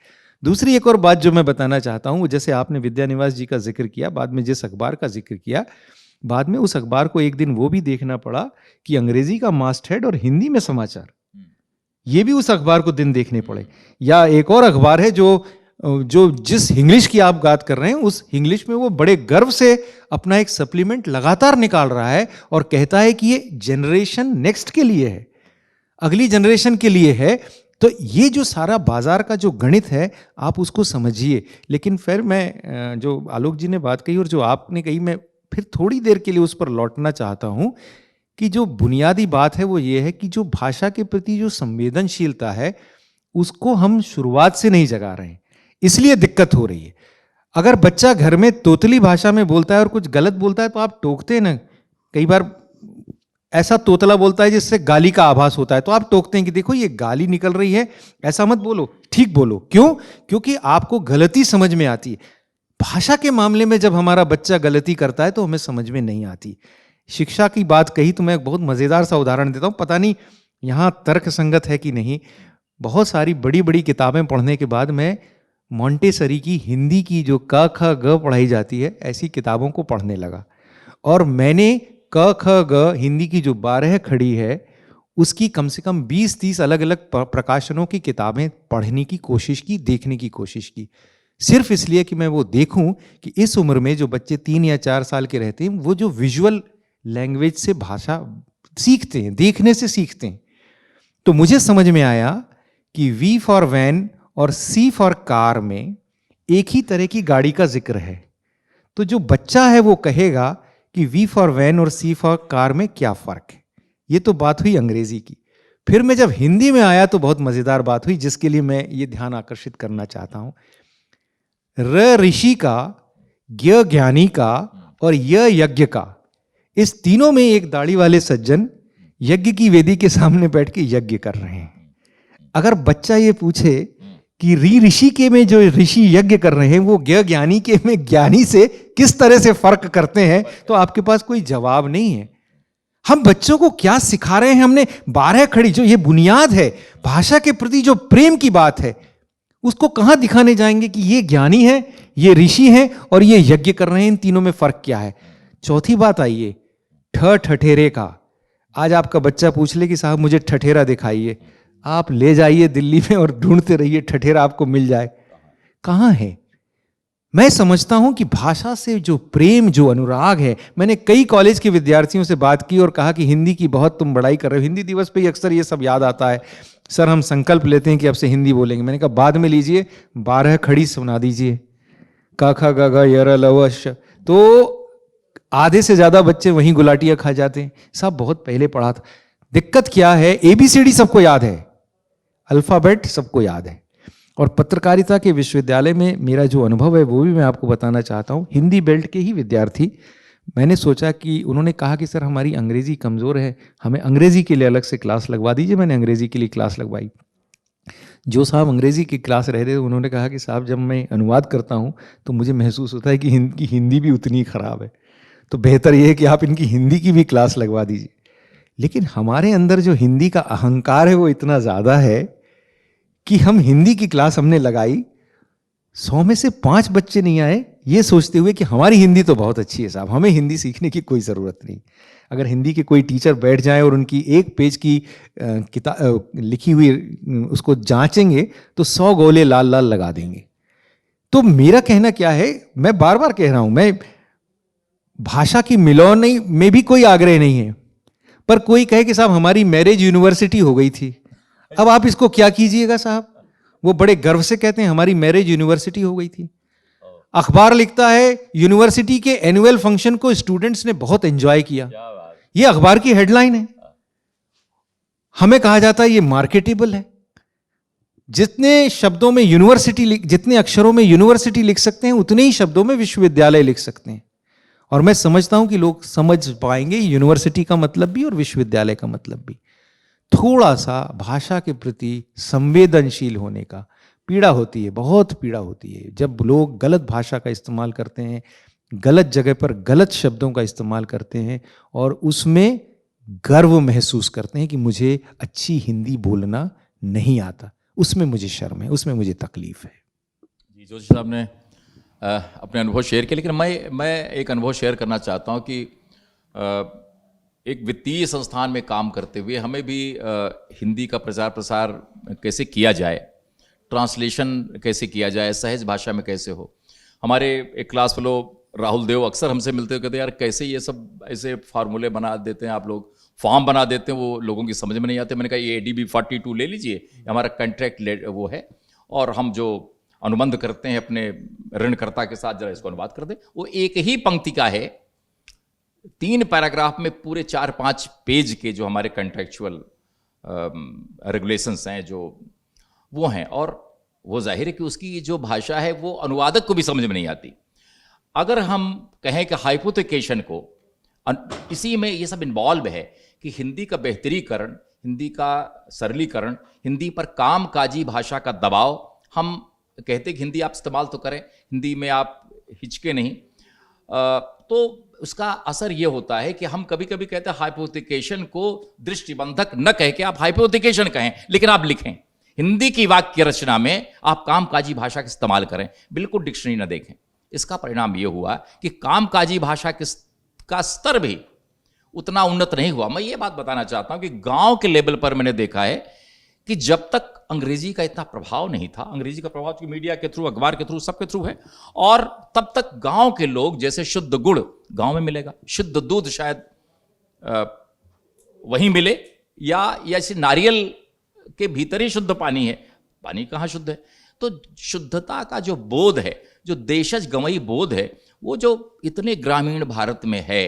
दूसरी एक और बात जो मैं बताना चाहता हूँ, जैसे आपने विद्यानिवास जी का जिक्र किया, बाद में जिस अखबार का जिक्र किया, बाद में उस अखबार को एक दिन वो भी देखना पड़ा कि अंग्रेजी का मास्ट हेड और हिंदी में समाचार, ये भी उस अखबार को दिन देखने पड़े। या एक और अखबार है जो जिस इंग्लिश की आप बात कर रहे हैं उस इंग्लिश में वो बड़े गर्व से अपना एक सप्लीमेंट लगातार निकाल रहा है और कहता है कि ये जनरेशन नेक्स्ट के लिए है, अगली जनरेशन के लिए है। तो ये जो सारा बाजार का जो गणित है आप उसको समझिए। लेकिन फिर मैं जो आलोक जी ने बात कही और जो आपने कही, मैं फिर थोड़ी देर के लिए उस पर लौटना चाहता हूँ कि जो बुनियादी बात है वो ये है कि जो भाषा के प्रति जो संवेदनशीलता है उसको हम शुरुआत से नहीं जगा रहे हैं, इसलिए दिक्कत हो रही है। अगर बच्चा घर में तोतली भाषा में बोलता है और कुछ गलत बोलता है तो आप टोकते हैं ना। कई बार ऐसा तोतला बोलता है जिससे गाली का आभास होता है, तो आप टोकते हैं कि देखो ये गाली निकल रही है, ऐसा मत बोलो, ठीक बोलो। क्यों? क्योंकि आपको गलती समझ में आती है। भाषा के मामले में जब हमारा बच्चा गलती करता है तो हमें समझ में नहीं आती। शिक्षा की बात कही तो मैं एक बहुत मज़ेदार सा उदाहरण देता हूँ, पता नहीं यहाँ तर्क संगत है कि नहीं। बहुत सारी बड़ी बड़ी किताबें पढ़ने के बाद मैं मॉन्टेसरी की हिंदी की जो क ख ग पढ़ाई जाती है ऐसी किताबों को पढ़ने लगा, और मैंने क ख ग हिंदी की जो 12 खड़ी है उसकी कम से कम 20-30 अलग अलग प्रकाशनों की किताबें पढ़ने की कोशिश की, देखने की कोशिश की, सिर्फ इसलिए कि मैं वो देखूं कि इस उम्र में जो बच्चे 3 या 4 साल के रहते हैं वो जो विजुअल लैंग्वेज से भाषा सीखते हैं, देखने से सीखते हैं। तो मुझे समझ में आया कि वी फॉर वैन और सी फॉर कार में एक ही तरह की गाड़ी का जिक्र है। तो जो बच्चा है वो कहेगा कि वी फॉर वैन और सी फॉर कार में क्या फर्क है। ये तो बात हुई अंग्रेजी की। फिर मैं जब हिंदी में आया तो बहुत मजेदार बात हुई, जिसके लिए मैं ये ध्यान आकर्षित करना चाहता हूं। र ऋषि का, ज्ञ ज्ञानी का और य यज्ञ का, इस तीनों में एक दाढ़ी वाले सज्जन यज्ञ की वेदी के सामने बैठ के यज्ञ कर रहे हैं। अगर बच्चा ये पूछे कि ऋषि के में जो ऋषि यज्ञ कर रहे हैं वो ज्ञ ज्ञानी के में ज्ञानी से किस तरह से फर्क करते हैं, तो आपके पास कोई जवाब नहीं है। हम बच्चों को क्या सिखा रहे हैं? हमने 12 खड़ी जो ये बुनियाद है भाषा के प्रति जो प्रेम की बात है उसको कहां दिखाने जाएंगे कि ये ज्ञानी है, ये ऋषि है और ये यज्ञ कर रहे हैं, इन तीनों में फर्क क्या है। चौथी बात आइए ठठेरे का। आज आपका बच्चा पूछ ले कि साहब मुझे ठठेरा दिखाइए, आप ले जाइए दिल्ली में और ढूंढते रहिए, ठठेरा आपको मिल जाए। कहाँ है? मैं समझता हूं कि भाषा से जो प्रेम, जो अनुराग है, मैंने कई कॉलेज के विद्यार्थियों से बात की और कहा कि हिंदी की बहुत तुम बड़ाई कर रहे हो। हिंदी दिवस पे ही अक्सर ये सब याद आता है, सर हम संकल्प लेते हैं कि अब से हिंदी बोलेंगे। मैंने कहा बाद में लीजिए, 12 खड़ी सुना दीजिए, क ख ग घ य र ल व श। तो आधे से ज्यादा बच्चे वहीं गुलाटियां खा जाते हैं। साहब बहुत पहले पढ़ा था। दिक्कत क्या है? ABCD सबको याद है, अल्फाबेट सबको याद है। और पत्रकारिता के विश्वविद्यालय में मेरा जो अनुभव है वो भी मैं आपको बताना चाहता हूँ। हिंदी बेल्ट के ही विद्यार्थी, मैंने सोचा कि उन्होंने कहा कि सर हमारी अंग्रेजी कमज़ोर है, हमें अंग्रेजी के लिए अलग से क्लास लगवा दीजिए। मैंने अंग्रेजी के लिए क्लास लगवाई। जो साहब अंग्रेजी की क्लास रह रहे थे उन्होंने कहा कि साहब जब मैं अनुवाद करता हूँ तो मुझे महसूस होता है कि इनकी हिंदी भी उतनी ख़राब है, तो बेहतर ये है कि आप इनकी हिंदी की भी क्लास लगवा दीजिए। लेकिन हमारे अंदर जो हिंदी का अहंकार है वो इतना ज़्यादा है कि हम हिंदी की क्लास हमने लगाई, 100 में से 5 बच्चे नहीं आए, ये सोचते हुए कि हमारी हिंदी तो बहुत अच्छी है साहब, हमें हिंदी सीखने की कोई ज़रूरत नहीं। अगर हिंदी के कोई टीचर बैठ जाए और उनकी एक पेज की किताब लिखी हुई उसको जांचेंगे तो 100 गोले लाल लाल लगा देंगे। तो मेरा कहना क्या है, मैं बार बार कह रहा हूं, मैं भाषा की मिलौनी में भी कोई आग्रह नहीं है, पर कोई कहे कि साहब हमारी मैरिज यूनिवर्सिटी हो गई थी, अब आप इसको क्या कीजिएगा साहब? वो बड़े गर्व से कहते हैं हमारी मैरिज यूनिवर्सिटी हो गई थी। अखबार लिखता है यूनिवर्सिटी के एनुअल फंक्शन को स्टूडेंट्स ने बहुत एंजॉय किया, ये अखबार की हेडलाइन है। हमें कहा जाता है ये मार्केटेबल है। जितने शब्दों में यूनिवर्सिटी, जितने अक्षरों में यूनिवर्सिटी लिख सकते हैं उतने ही शब्दों में विश्वविद्यालय लिख सकते हैं। और मैं समझता हूं कि लोग समझ पाएंगे यूनिवर्सिटी का मतलब भी और विश्वविद्यालय का मतलब भी। थोड़ा सा भाषा के प्रति संवेदनशील होने का पीड़ा होती है, बहुत पीड़ा होती है जब लोग गलत भाषा का इस्तेमाल करते हैं, गलत जगह पर गलत शब्दों का इस्तेमाल करते हैं और उसमें गर्व महसूस करते हैं कि मुझे अच्छी हिंदी बोलना नहीं आता। उसमें मुझे शर्म है, उसमें मुझे तकलीफ है। जी, जोशी साहब ने अपने अनुभव शेयर किए, लेकिन मैं एक अनुभव शेयर करना चाहता हूं कि एक वित्तीय संस्थान में काम करते हुए हमें भी हिंदी का प्रचार प्रसार कैसे किया जाए, ट्रांसलेशन कैसे किया जाए, सहज भाषा में कैसे हो। हमारे एक क्लास फेलो राहुल देव अक्सर हमसे मिलते हुए कहते यार कैसे ये सब ऐसे फार्मूले बना देते हैं आप लोग, फॉर्म बना देते हैं, वो लोगों की समझ में नहीं आते। मैंने कहा ये ADB 42 ले लीजिए, हमारा कॉन्ट्रैक्ट वो है, और हम जो अनुबंध करते हैं अपने ऋणकर्ता के साथ, जरा इसको अनुवाद कर दें। वो एक ही पंक्ति का है, 3 पैराग्राफ में पूरे 4-5 पेज के जो हमारे कॉन्ट्रैक्चुअल रेगुलेशंस हैं जो वो हैं, और वो जाहिर है कि उसकी जो भाषा है वो अनुवादक को भी समझ में नहीं आती। अगर हम कहें कि हाइपोथेकेशन को इसी में ये सब इन्वॉल्व है कि हिंदी का बेहतरीकरण, हिंदी का सरलीकरण, हिंदी पर कामकाजी भाषा का दबाव, हम कहते कि हिंदी आप इस्तेमाल तो करें, हिंदी में आप हिचके नहीं, तो उसका असर ये होता है कि हम कभी कभी कहते हैं हाइपोथेकेशन को दृष्टिबंधक न कह के आप हाइपोथेकेशन कहें, लेकिन आप लिखें हिंदी की वाक्य रचना में आप कामकाजी भाषा का इस्तेमाल करें, बिल्कुल डिक्शनरी न देखें। इसका परिणाम ये हुआ कि कामकाजी भाषा का स्तर भी उतना उन्नत नहीं हुआ। मैं ये बात बताना चाहता हूं कि गांव के लेवल पर मैंने देखा है कि जब तक अंग्रेजी का इतना प्रभाव नहीं था, अंग्रेजी का प्रभाव तो मीडिया के थ्रू, अखबार के थ्रू, सबके थ्रू है, और तब तक गांव के लोग, जैसे शुद्ध गुड़ गांव में मिलेगा, शुद्ध दूध शायद वहीं मिले, या ऐसे नारियल के भीतर ही शुद्ध पानी है, पानी कहाँ शुद्ध है। तो शुद्धता का जो बोध है, जो देशज गंवई बोध है, वो जो इतने ग्रामीण भारत में है,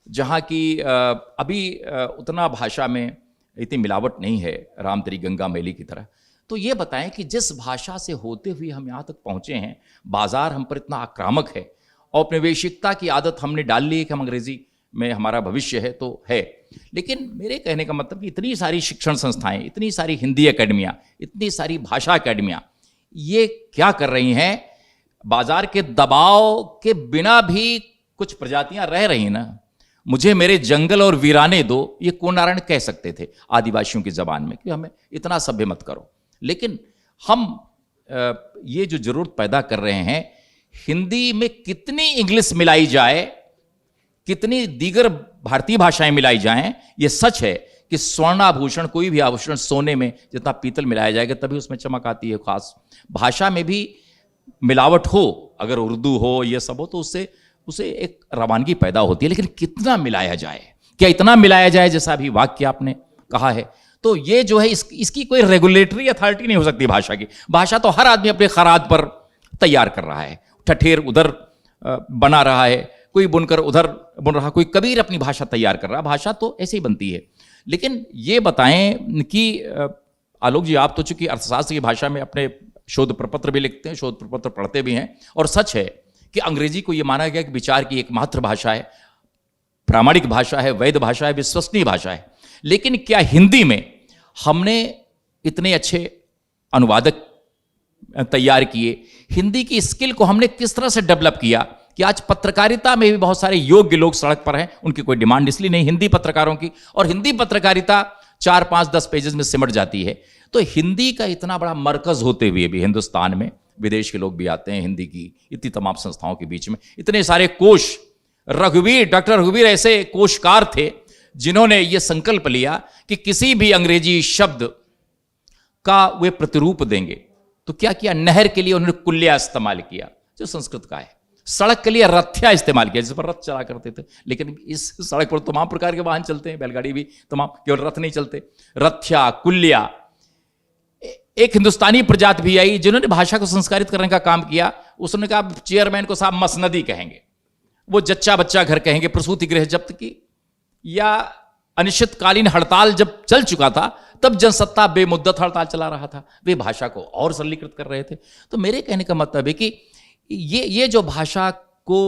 जहाँ की अभी उतना भाषा में इतनी मिलावट नहीं है राम तेरी गंगा मैली की तरह। तो ये बताएं कि जिस भाषा से होते हुए हम यहाँ तक पहुँचे हैं, बाजार हम पर इतना आक्रामक है, औपनिवेशिकता की आदत हमने डाल ली है कि हम अंग्रेजी में हमारा भविष्य है तो है। लेकिन मेरे कहने का मतलब कि इतनी सारी शिक्षण संस्थाएं, इतनी सारी हिंदी एकेडमियाँ, इतनी सारी भाषा एकेडमियाँ, ये क्या कर रही हैं? बाजार के दबाव के बिना भी कुछ प्रजातियां रह रही ना। मुझे मेरे जंगल और वीराने दो, ये कोनारायण कह सकते थे आदिवासियों की जबान में कि हमें इतना सभ्य मत करो। लेकिन हम ये जो जरूरत पैदा कर रहे हैं, हिंदी में कितनी इंग्लिश मिलाई जाए, कितनी दीगर भारतीय भाषाएं मिलाई जाएं, ये सच है कि स्वर्णाभूषण, कोई भी आभूषण सोने में जितना पीतल मिलाया जाएगा तभी उसमें चमक आती है। खास भाषा में भी मिलावट हो, अगर उर्दू हो, ये सब हो, तो उससे एक रवानगी पैदा होती है। लेकिन कितना मिलाया जाए, क्या इतना मिलाया जाए जैसा अभी वाक्य आपने कहा है? तो ये जो है इसकी कोई रेगुलेटरी अथॉरिटी नहीं हो सकती भाषा की। भाषा तो हर आदमी अपने खराद पर तैयार कर रहा है, ठठेर उधर बना रहा है, कोई बुनकर उधर बुन रहा, कोई कबीर अपनी भाषा तैयार कर रहा। भाषा तो ऐसे ही बनती है। लेकिन ये बताएं कि आलोक जी, आप तो चूंकि अर्थशास्त्र की भाषा में अपने शोध प्रपत्र भी लिखते हैं, शोध प्रपत्र पढ़ते भी हैं, और सच है कि अंग्रेजी को यह माना गया कि विचार की एकमात्र भाषा है, प्रामाणिक भाषा है, वैध भाषा है, विश्वसनीय भाषा है। लेकिन क्या हिंदी में हमने इतने अच्छे अनुवादक तैयार किए? हिंदी की स्किल को हमने किस तरह से डेवलप किया कि आज पत्रकारिता में भी बहुत सारे योग्य लोग सड़क पर हैं, उनकी कोई डिमांड इसलिए नहीं हिंदी पत्रकारों की, और हिंदी पत्रकारिता 4, 5, 10 पेजेस में सिमट जाती है। तो हिंदी का इतना बड़ा मरकज होते हुए भी हिंदुस्तान में विदेश के लोग भी आते हैं हिंदी की इतनी तमाम संस्थाओं के बीच में, इतने सारे कोश, डॉक्टर रघुवीर ऐसे कोशकार थे जिन्होंने ये संकल्प लिया कि किसी भी अंग्रेजी शब्द का वे प्रतिरूप देंगे। तो क्या किया? नहर के लिए उन्होंने कुल्या इस्तेमाल किया जो संस्कृत का है, सड़क के लिए रथ्या इस्तेमाल किया जिस पर रथ चला करते थे। लेकिन इस सड़क पर तमाम प्रकार के वाहन चलते हैं, बैलगाड़ी भी तमाम, केवल रथ नहीं चलते। रथ्या, कुल्या, एक हिंदुस्तानी प्रजाति भी आई जिन्होंने भाषा को संस्कारित करने का काम किया। उसने कहा चेयरमैन को साहब मसनदी कहेंगे, वो जच्चा बच्चा घर कहेंगे, प्रसूति गृह जब्त की, या अनिश्चितकालीन हड़ताल जब चल चुका था तब जनसत्ता बेमुद्दत हड़ताल चला रहा था, वे भाषा को और सरलीकृत कर रहे थे। तो मेरे कहने का मतलब है कि ये जो भाषा को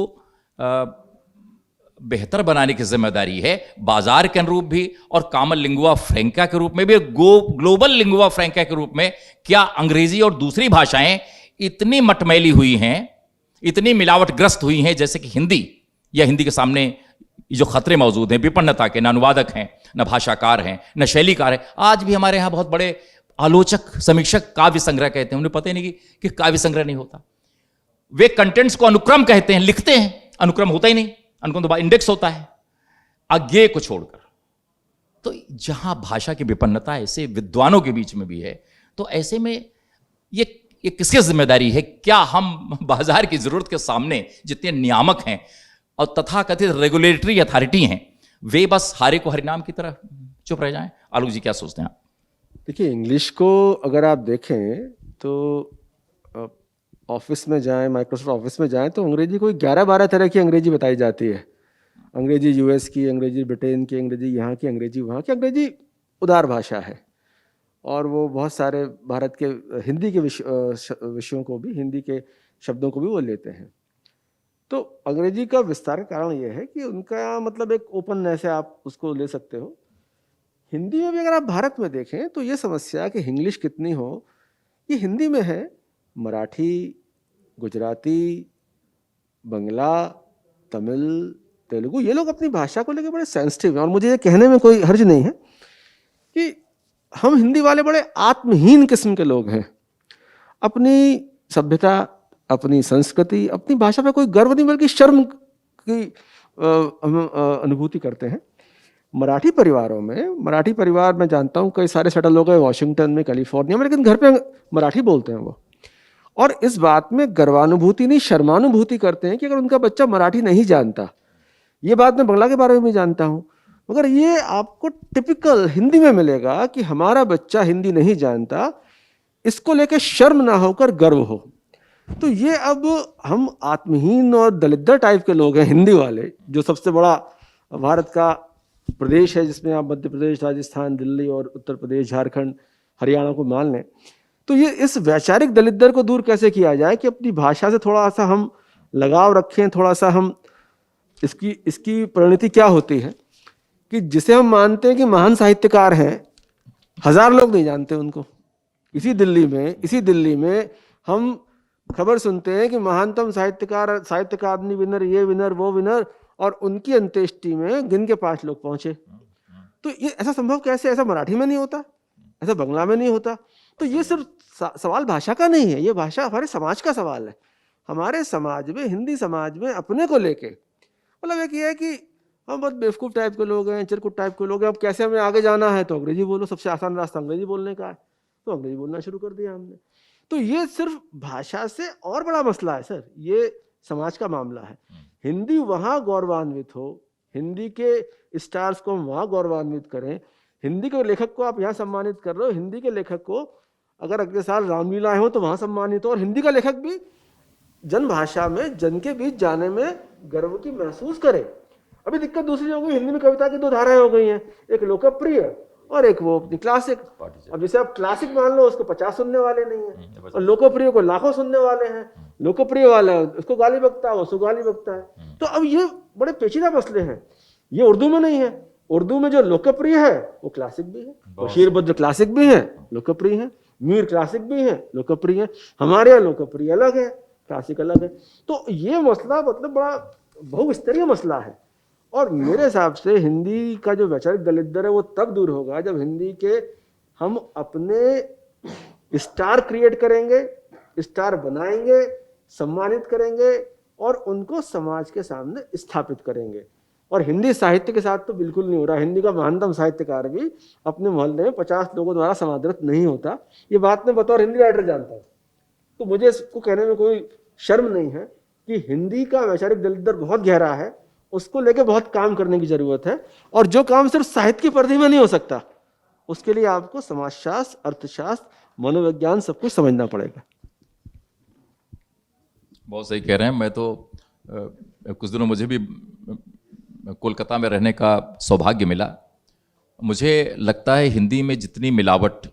बेहतर बनाने की जिम्मेदारी है, बाजार के अनुरूप भी और कॉमन लिंगुआ फ्रैंका के रूप में भी, ग्लोबल लिंगुआ फ्रैंका के रूप में, क्या अंग्रेजी और दूसरी भाषाएं इतनी मटमैली हुई हैं, इतनी मिलावटग्रस्त हुई हैं, जैसे कि हिंदी, या हिंदी के सामने जो खतरे मौजूद हैं विपन्नता के, न अनुवादक हैं, न भाषाकार हैं, न शैलीकार हैं। आज भी हमारे यहाँ बहुत बड़े आलोचक, समीक्षक काव्य संग्रह कहते हैं, उन्हें पता ही नहीं कि काव्य संग्रह नहीं होता। वे कंटेंट्स को अनुक्रम कहते हैं, लिखते हैं, अनुक्रम होता ही नहीं, अनुक्रम तो इंडेक्स होता है, अज्ञेय को छोड़कर। तो जहां भाषा की विपन्नता ऐसे विद्वानों के बीच में भी है, तो ऐसे में ये किसकी जिम्मेदारी है? क्या हम बाजार की जरूरत के सामने जितने नियामक हैं और तथाकथित रेगुलेटरी अथॉरिटी हैं, वे बस हारे को हरिनाम की तरह चुप रह जाएं? आलोक जी क्या सोचते हैं आप? देखिए, इंग्लिश को अगर आप देखें तो ऑफिस में जाएं, माइक्रोसॉफ्ट ऑफिस में जाएं, तो अंग्रेजी कोई 11-12 तरह की अंग्रेजी बताई जाती है। अंग्रेजी यूएस की, अंग्रेजी ब्रिटेन की, अंग्रेजी यहाँ की, अंग्रेजी वहाँ की। अंग्रेजी उदार भाषा है और वो बहुत सारे भारत के हिंदी के विषयों को भी, हिंदी के शब्दों को भी वो लेते हैं। तो अंग्रेजी का विस्तार का कारण ये है कि उनका मतलब एक ओपननेस है, आप उसको ले सकते हो। हिंदी में भी अगर आप भारत में देखें तो ये समस्या कि इंग्लिश कितनी हो, ये हिंदी में है। मराठी, गुजराती, बंगला, तमिल, तेलुगु, ये लोग अपनी भाषा को लेकर बड़े सेंसिटिव हैं। और मुझे ये कहने में कोई हर्ज नहीं है कि हम हिंदी वाले बड़े आत्महीन किस्म के लोग हैं। अपनी सभ्यता, अपनी संस्कृति, अपनी भाषा पे कोई गर्व नहीं बल्कि शर्म की अनुभूति करते हैं। मराठी परिवारों में, मराठी परिवार मैं जानता हूँ कई सारे सेटल हो गए वॉशिंगटन में, कैलिफोर्निया में, लेकिन घर पे मराठी बोलते हैं वो, और इस बात में गर्वानुभूति नहीं शर्मानुभूति करते हैं कि अगर उनका बच्चा मराठी नहीं जानता। ये बात मैं बंगला के बारे में भी जानता हूँ, मगर ये आपको टिपिकल हिंदी में मिलेगा कि हमारा बच्चा हिंदी नहीं जानता, इसको लेकर शर्म ना होकर गर्व हो। तो ये अब हम आत्महीन और दलिद्र टाइप के लोग हैं हिंदी वाले। जो सबसे बड़ा भारत का प्रदेश है जिसमें आप मध्य प्रदेश, राजस्थान, दिल्ली और उत्तर प्रदेश, झारखंड, हरियाणा को मान लें, तो ये इस वैचारिक दलिद्र को दूर कैसे किया जाए कि अपनी भाषा से थोड़ा सा हम लगाव रखें, थोड़ा सा हम इसकी परिणति क्या होती है कि जिसे हम मानते हैं कि महान साहित्यकार हैं, 1000 लोग नहीं जानते उनको। इसी दिल्ली में हम खबर सुनते हैं कि महानतम साहित्यकार, साहित्य अकादमी विनर, ये विनर, वो विनर, और उनकी अंत्येष्टि में गिन के 5 लोग पहुंचे। तो ये ऐसा संभव कैसे? ऐसा मराठी में नहीं होता, ऐसा बंगला में नहीं होता। तो ये सिर्फ सवाल भाषा का नहीं है, ये भाषा हमारे समाज का सवाल है। हमारे समाज में, हिंदी समाज में अपने को लेके मतलब एक ये है कि हम बहुत बेवकूफ़ टाइप के लोग हैं, चिरकुट टाइप के लोग हैं। अब कैसे हमें आगे जाना है तो अंग्रेजी बोलो, सबसे आसान रास्ता अंग्रेजी बोलने का है, तो अंग्रेजी बोलना शुरू कर दिया हमने। तो ये सिर्फ भाषा से और बड़ा मसला है सर, ये समाज का मामला है। हिंदी वहाँ गौरवान्वित हो, हिंदी के स्टार्स को हम वहाँ गौरवान्वित करें, हिंदी के लेखक को आप यहाँ सम्मानित कर रहे हो, हिंदी के लेखक को अगर अगले साल रामलीलाएं हो तो वहाँ सम्मानित हो, और हिंदी का लेखक भी जन भाषा में, जन के बीच जाने में गर्व की महसूस करे। अभी दिक्कत दूसरी हो गई, हिंदी में कविता की 2 धाराएं हो गई हैं, एक लोकप्रिय और एक वो अपनी क्लासिक। अब जैसे आप क्लासिक मान लो, उसको 50 सुनने वाले नहीं है, और लोकप्रिय को लाखों सुनने वाले हैं। लोकप्रिय वाला उसको गाली बकता है, उसको गाली बकता है। तो अब ये बड़े पेचीदा मसले हैं। ये उर्दू में नहीं है, उर्दू में जो लोकप्रिय है वो क्लासिक भी है, बशीर बद्र क्लासिक भी है, लोकप्रिय है, मीर क्लासिक भी है, लोकप्रिय है। हमारे यहाँ लोकप्रिय अलग है, क्लासिक अलग है। तो ये मसला मतलब बड़ा बहुस्तरीय मसला है। और मेरे हिसाब से हिंदी का जो वैचारिक दलिद्र है वो तब दूर होगा जब हिंदी के हम अपने स्टार क्रिएट करेंगे, स्टार बनाएंगे, सम्मानित करेंगे और उनको समाज के सामने स्थापित करेंगे। और हिंदी साहित्य के साथ तो बिल्कुल नहीं हो रहा। हिंदी का महानतम साहित्यकार भी अपने मोहल्ले में 50 लोगों द्वारा समादृत नहीं होता। ये बात मैं बतौर हिंदी राइटर जानता हूँ, तो मुझे इसको कहने में कोई शर्म नहीं है कि हिंदी का वैचारिक दलिद्र बहुत गहरा है, उसको लेके बहुत काम करने की जरूरत है। और जो काम सिर्फ साहित्य की परिधि में नहीं हो सकता, उसके लिए आपको समाजशास्त्र, अर्थशास्त्र मनोविज्ञान सब कुछ समझना पड़ेगा। बहुत सही कह रहे हैं। मैं तो कुछ दिनों मुझे भी कोलकाता में रहने का सौभाग्य मिला। मुझे लगता है हिंदी में जितनी मिलावट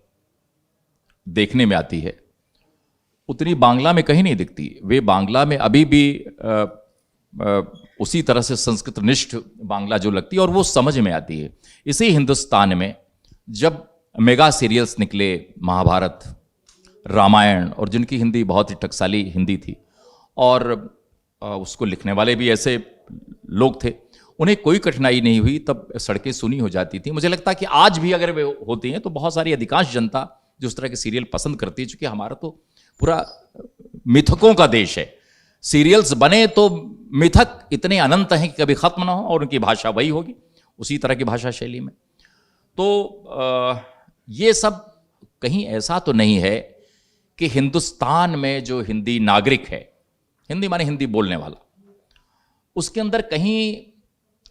देखने में आती है उतनी बांग्ला में कहीं नहीं दिखती। वे बांग्ला में अभी भी उसी तरह से संस्कृत निष्ठ बांग्ला जो लगती है और वो समझ में आती है। इसी हिंदुस्तान में जब मेगा सीरियल्स निकले, महाभारत, रामायण, और जिनकी हिंदी बहुत ही टकसाली हिंदी थी और उसको लिखने वाले भी ऐसे लोग थे, उन्हें कोई कठिनाई नहीं हुई, तब सड़कें सुनी हो जाती थी। मुझे लगता है कि आज भी अगर वे होती हैं तो बहुत सारी अधिकांश जनता जो उस तरह के सीरियल पसंद करती है, चूंकि हमारा तो पूरा मिथकों का देश है। सीरियल्स बने तो मिथक इतने अनंत हैं कि कभी खत्म ना हो, और उनकी भाषा वही होगी उसी तरह की भाषा शैली में। तो ये सब कहीं ऐसा तो नहीं है कि हिंदुस्तान में जो हिंदी नागरिक है, हिंदी माने हिंदी बोलने वाला, उसके अंदर कहीं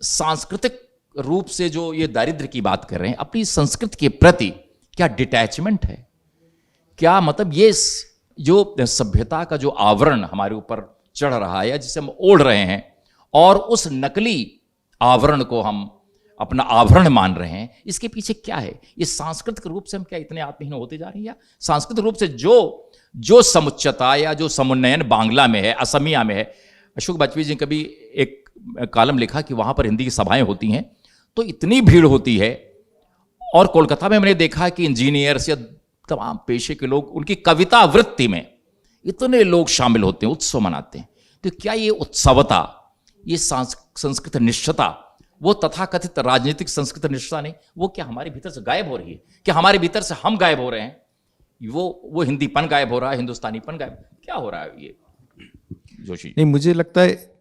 सांस्कृतिक रूप से जो ये दारिद्र्य की बात कर रहे हैं, अपनी संस्कृति के प्रति क्या डिटैचमेंट है, क्या मतलब ये जो सभ्यता का जो आवरण हमारे ऊपर चढ़ रहा है, जिसे हम ओढ़ रहे हैं, और उस नकली आवरण को हम अपना आवरण मान रहे हैं, इसके पीछे क्या है? ये सांस्कृतिक रूप से हम क्या इतने आत्महीन होते जा रहे हैं, या सांस्कृतिक रूप से जो समुच्चता या जो समुन्नयन बांग्ला में है, असमिया में है। अशोक बाजपेयी जी ने कभी एक कॉलम लिखा कि वहां पर हिंदी की सभाएं होती हैं तो इतनी भीड़ होती है, और कोलकाता में मैंने देखा कि इंजीनियर्स या तमाम पेशे के लोग, उनकी कविता वृत्ति में इतने लोग शामिल होते हैं, उत्सव मनाते हैं। तो क्या ये उत्सवता, ये संस्कृत निष्ठता, वो तथाकथित राजनीतिक संस्कृत निष्ठता नहीं, वो क्या हमारे भीतर से गायब हो रही है? क्या हमारे भीतर से हम गायब हो रहे हैं? वो हिंदीपन गायब हो रहा है, हिंदुस्तानीपन गायब, क्या हो रहा है ये जोशी? नहीं, मुझे लगता है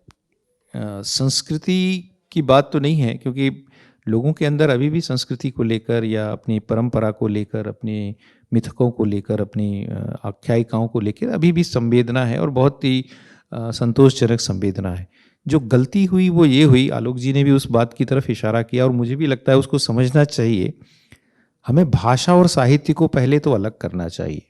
संस्कृति की बात तो नहीं है, क्योंकि लोगों के अंदर अभी भी संस्कृति को लेकर या अपनी परंपरा को लेकर, अपने मिथकों को लेकर, अपनी आख्यायिकाओं को लेकर अभी भी संवेदना है, और बहुत ही संतोषजनक संवेदना है। जो गलती हुई वो ये हुई, आलोक जी ने भी उस बात की तरफ इशारा किया, और मुझे भी लगता है उसको समझना चाहिए। हमें भाषा और साहित्य को पहले तो अलग करना चाहिए।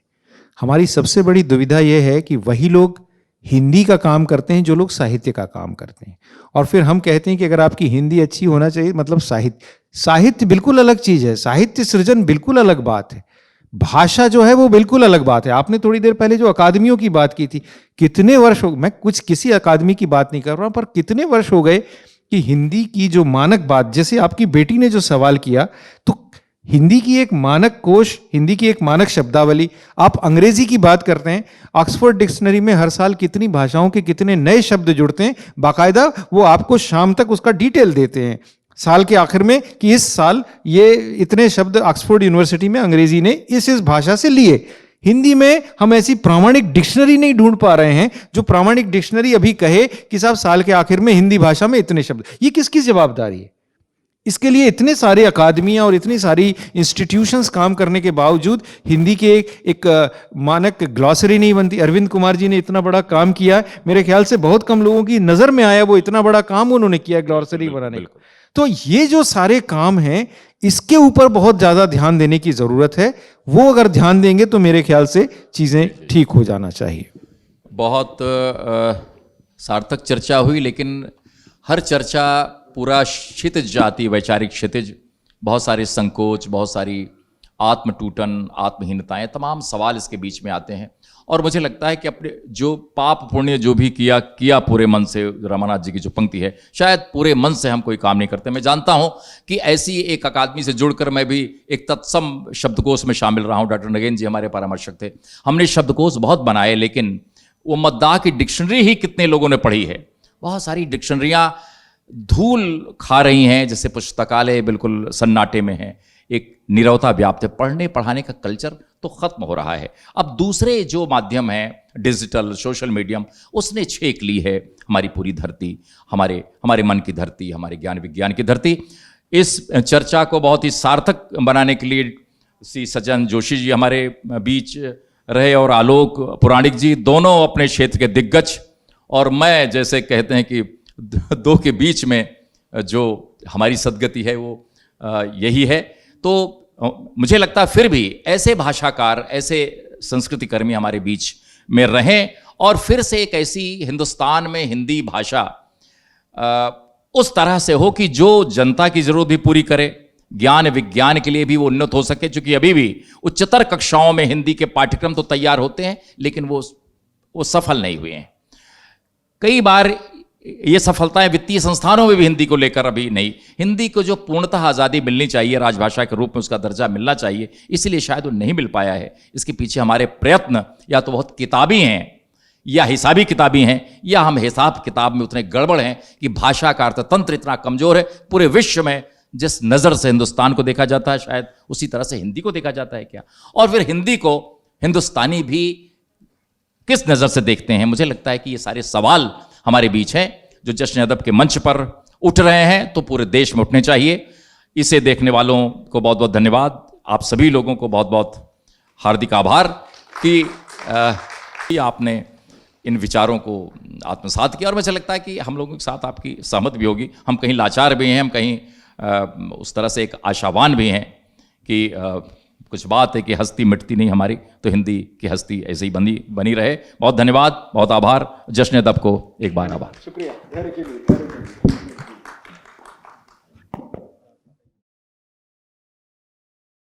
हमारी सबसे बड़ी दुविधा यह है कि वही लोग हिंदी का काम करते हैं जो लोग साहित्य का काम करते हैं, और फिर हम कहते हैं कि अगर आपकी हिंदी अच्छी होना चाहिए मतलब साहित्य बिल्कुल अलग चीज़ है। साहित्य सृजन बिल्कुल अलग बात है, भाषा जो है वो बिल्कुल अलग बात है। आपने थोड़ी देर पहले जो अकादमियों की बात की थी, कितने वर्ष हो, मैं किसी अकादमी की बात नहीं कर रहा हूं, पर कितने वर्ष हो गए कि हिंदी की जो मानक बात, जैसे आपकी बेटी ने जो सवाल किया, तो हिंदी की एक मानक कोश, हिंदी की एक मानक शब्दावली, आप अंग्रेजी की बात करते हैं, ऑक्सफोर्ड डिक्शनरी में हर साल कितनी भाषाओं के कितने नए शब्द जुड़ते हैं, बाकायदा वो आपको शाम तक उसका डिटेल देते हैं साल के आखिर में कि इस साल ये इतने शब्द ऑक्सफोर्ड यूनिवर्सिटी में अंग्रेजी ने इस भाषा से लिए। हिंदी में हम ऐसी प्रामाणिक डिक्शनरी नहीं ढूंढ पा रहे हैं जो प्रामाणिक डिक्शनरी अभी कहे कि साहब साल के आखिर में हिंदी भाषा में इतने शब्द। ये किसकी जवाबदारी है? इसके लिए इतने सारे अकादमियां और इतनी सारी इंस्टीट्यूशंस काम करने के बावजूद हिंदी के एक मानक ग्लॉसरी नहीं बनती। अरविंद कुमार जी ने इतना बड़ा काम किया, मेरे ख्याल से बहुत कम लोगों की नजर में आया वो इतना बड़ा काम उन्होंने किया ग्लॉसरी बनाने का। तो ये जो सारे काम हैं, इसके ऊपर बहुत ज्यादा ध्यान देने की जरूरत है। वो अगर ध्यान देंगे तो मेरे ख्याल से चीजें ठीक हो जाना चाहिए। बहुत सार्थक चर्चा हुई, लेकिन हर चर्चा पूरा क्षितिज जाती, वैचारिक क्षितिज, बहुत सारे संकोच, बहुत सारी आत्म टूटन, आत्महीनताएं, तमाम सवाल इसके बीच में आते हैं। और मुझे लगता है कि अपने जो पाप पुण्य जो भी किया पूरे मन से, रामानाथ जी की जो पंक्ति है, शायद पूरे मन से हम कोई काम नहीं करते। मैं जानता हूं कि ऐसी एक अकादमी से जुड़कर मैं भी एक तत्सम शब्दकोश में शामिल रहा हूं। डॉक्टर नगेन जी हमारे परामर्शक थे, हमने शब्दकोश बहुत बनाए, लेकिन वो मद्दाह की डिक्शनरी ही कितने लोगों ने पढ़ी है? बहुत सारी डिक्शनरियां धूल खा रही हैं, जैसे पुस्तकालय बिल्कुल सन्नाटे में है, एक नीरवता व्याप्त है, पढ़ने पढ़ाने का कल्चर तो खत्म हो रहा है। अब दूसरे जो माध्यम है, डिजिटल सोशल मीडियम, उसने छेक ली है हमारी पूरी धरती, हमारे मन की धरती, हमारे ज्ञान विज्ञान की धरती। इस चर्चा को बहुत ही सार्थक बनाने के लिए श्री सज्जन जोशी जी हमारे बीच रहे, और आलोक पुराणिक जी, दोनों अपने क्षेत्र के दिग्गज, और मैं जैसे कहते हैं कि दो के बीच में जो हमारी सदगति है वो यही है। तो मुझे लगता है फिर भी ऐसे भाषाकार, ऐसे संस्कृति कर्मी हमारे बीच में रहें और फिर से एक ऐसी हिंदुस्तान में हिंदी भाषा उस तरह से हो कि जो जनता की जरूरत भी पूरी करे, ज्ञान विज्ञान के लिए भी वो उन्नत हो सके। क्योंकि अभी भी उच्चतर कक्षाओं में हिंदी के पाठ्यक्रम तो तैयार होते हैं, लेकिन वो सफल नहीं हुए हैं। कई बार ये सफलताएं वित्तीय संस्थानों में भी हिंदी को लेकर अभी नहीं। हिंदी को जो पूर्णतः आज़ादी मिलनी चाहिए, राजभाषा के रूप में उसका दर्जा मिलना चाहिए, इसलिए शायद वो नहीं मिल पाया है। इसके पीछे हमारे प्रयत्न या तो बहुत किताबी हैं या हिसाबी किताबी हैं, या हम हिसाब किताब में उतने गड़बड़ हैं कि भाषा का अर्थतंत्र इतना कमजोर है। पूरे विश्व में जिस नज़र से हिंदुस्तान को देखा जाता है, शायद उसी तरह से हिंदी को देखा जाता है क्या? और फिर हिंदी को हिंदुस्तानी भी किस नज़र से देखते हैं? मुझे लगता है कि ये सारे सवाल हमारे बीच हैं जो जश्न अदब के मंच पर उठ रहे हैं, तो पूरे देश में उठने चाहिए। इसे देखने वालों को बहुत बहुत धन्यवाद। आप सभी लोगों को बहुत बहुत हार्दिक आभार कि आपने इन विचारों को आत्मसात किया। और मुझे लगता है कि हम लोगों के साथ आपकी सहमत भी होगी। हम कहीं लाचार भी हैं, हम कहीं उस तरह से एक आशावान भी हैं कि कुछ बात है कि हस्ती मिटती नहीं हमारी, तो हिंदी की हस्ती ऐसे ही बनी रहे। बहुत धन्यवाद, बहुत आभार। जश्न अदब को एक बार आभार। शुक्रिया, धैर्य के लिए।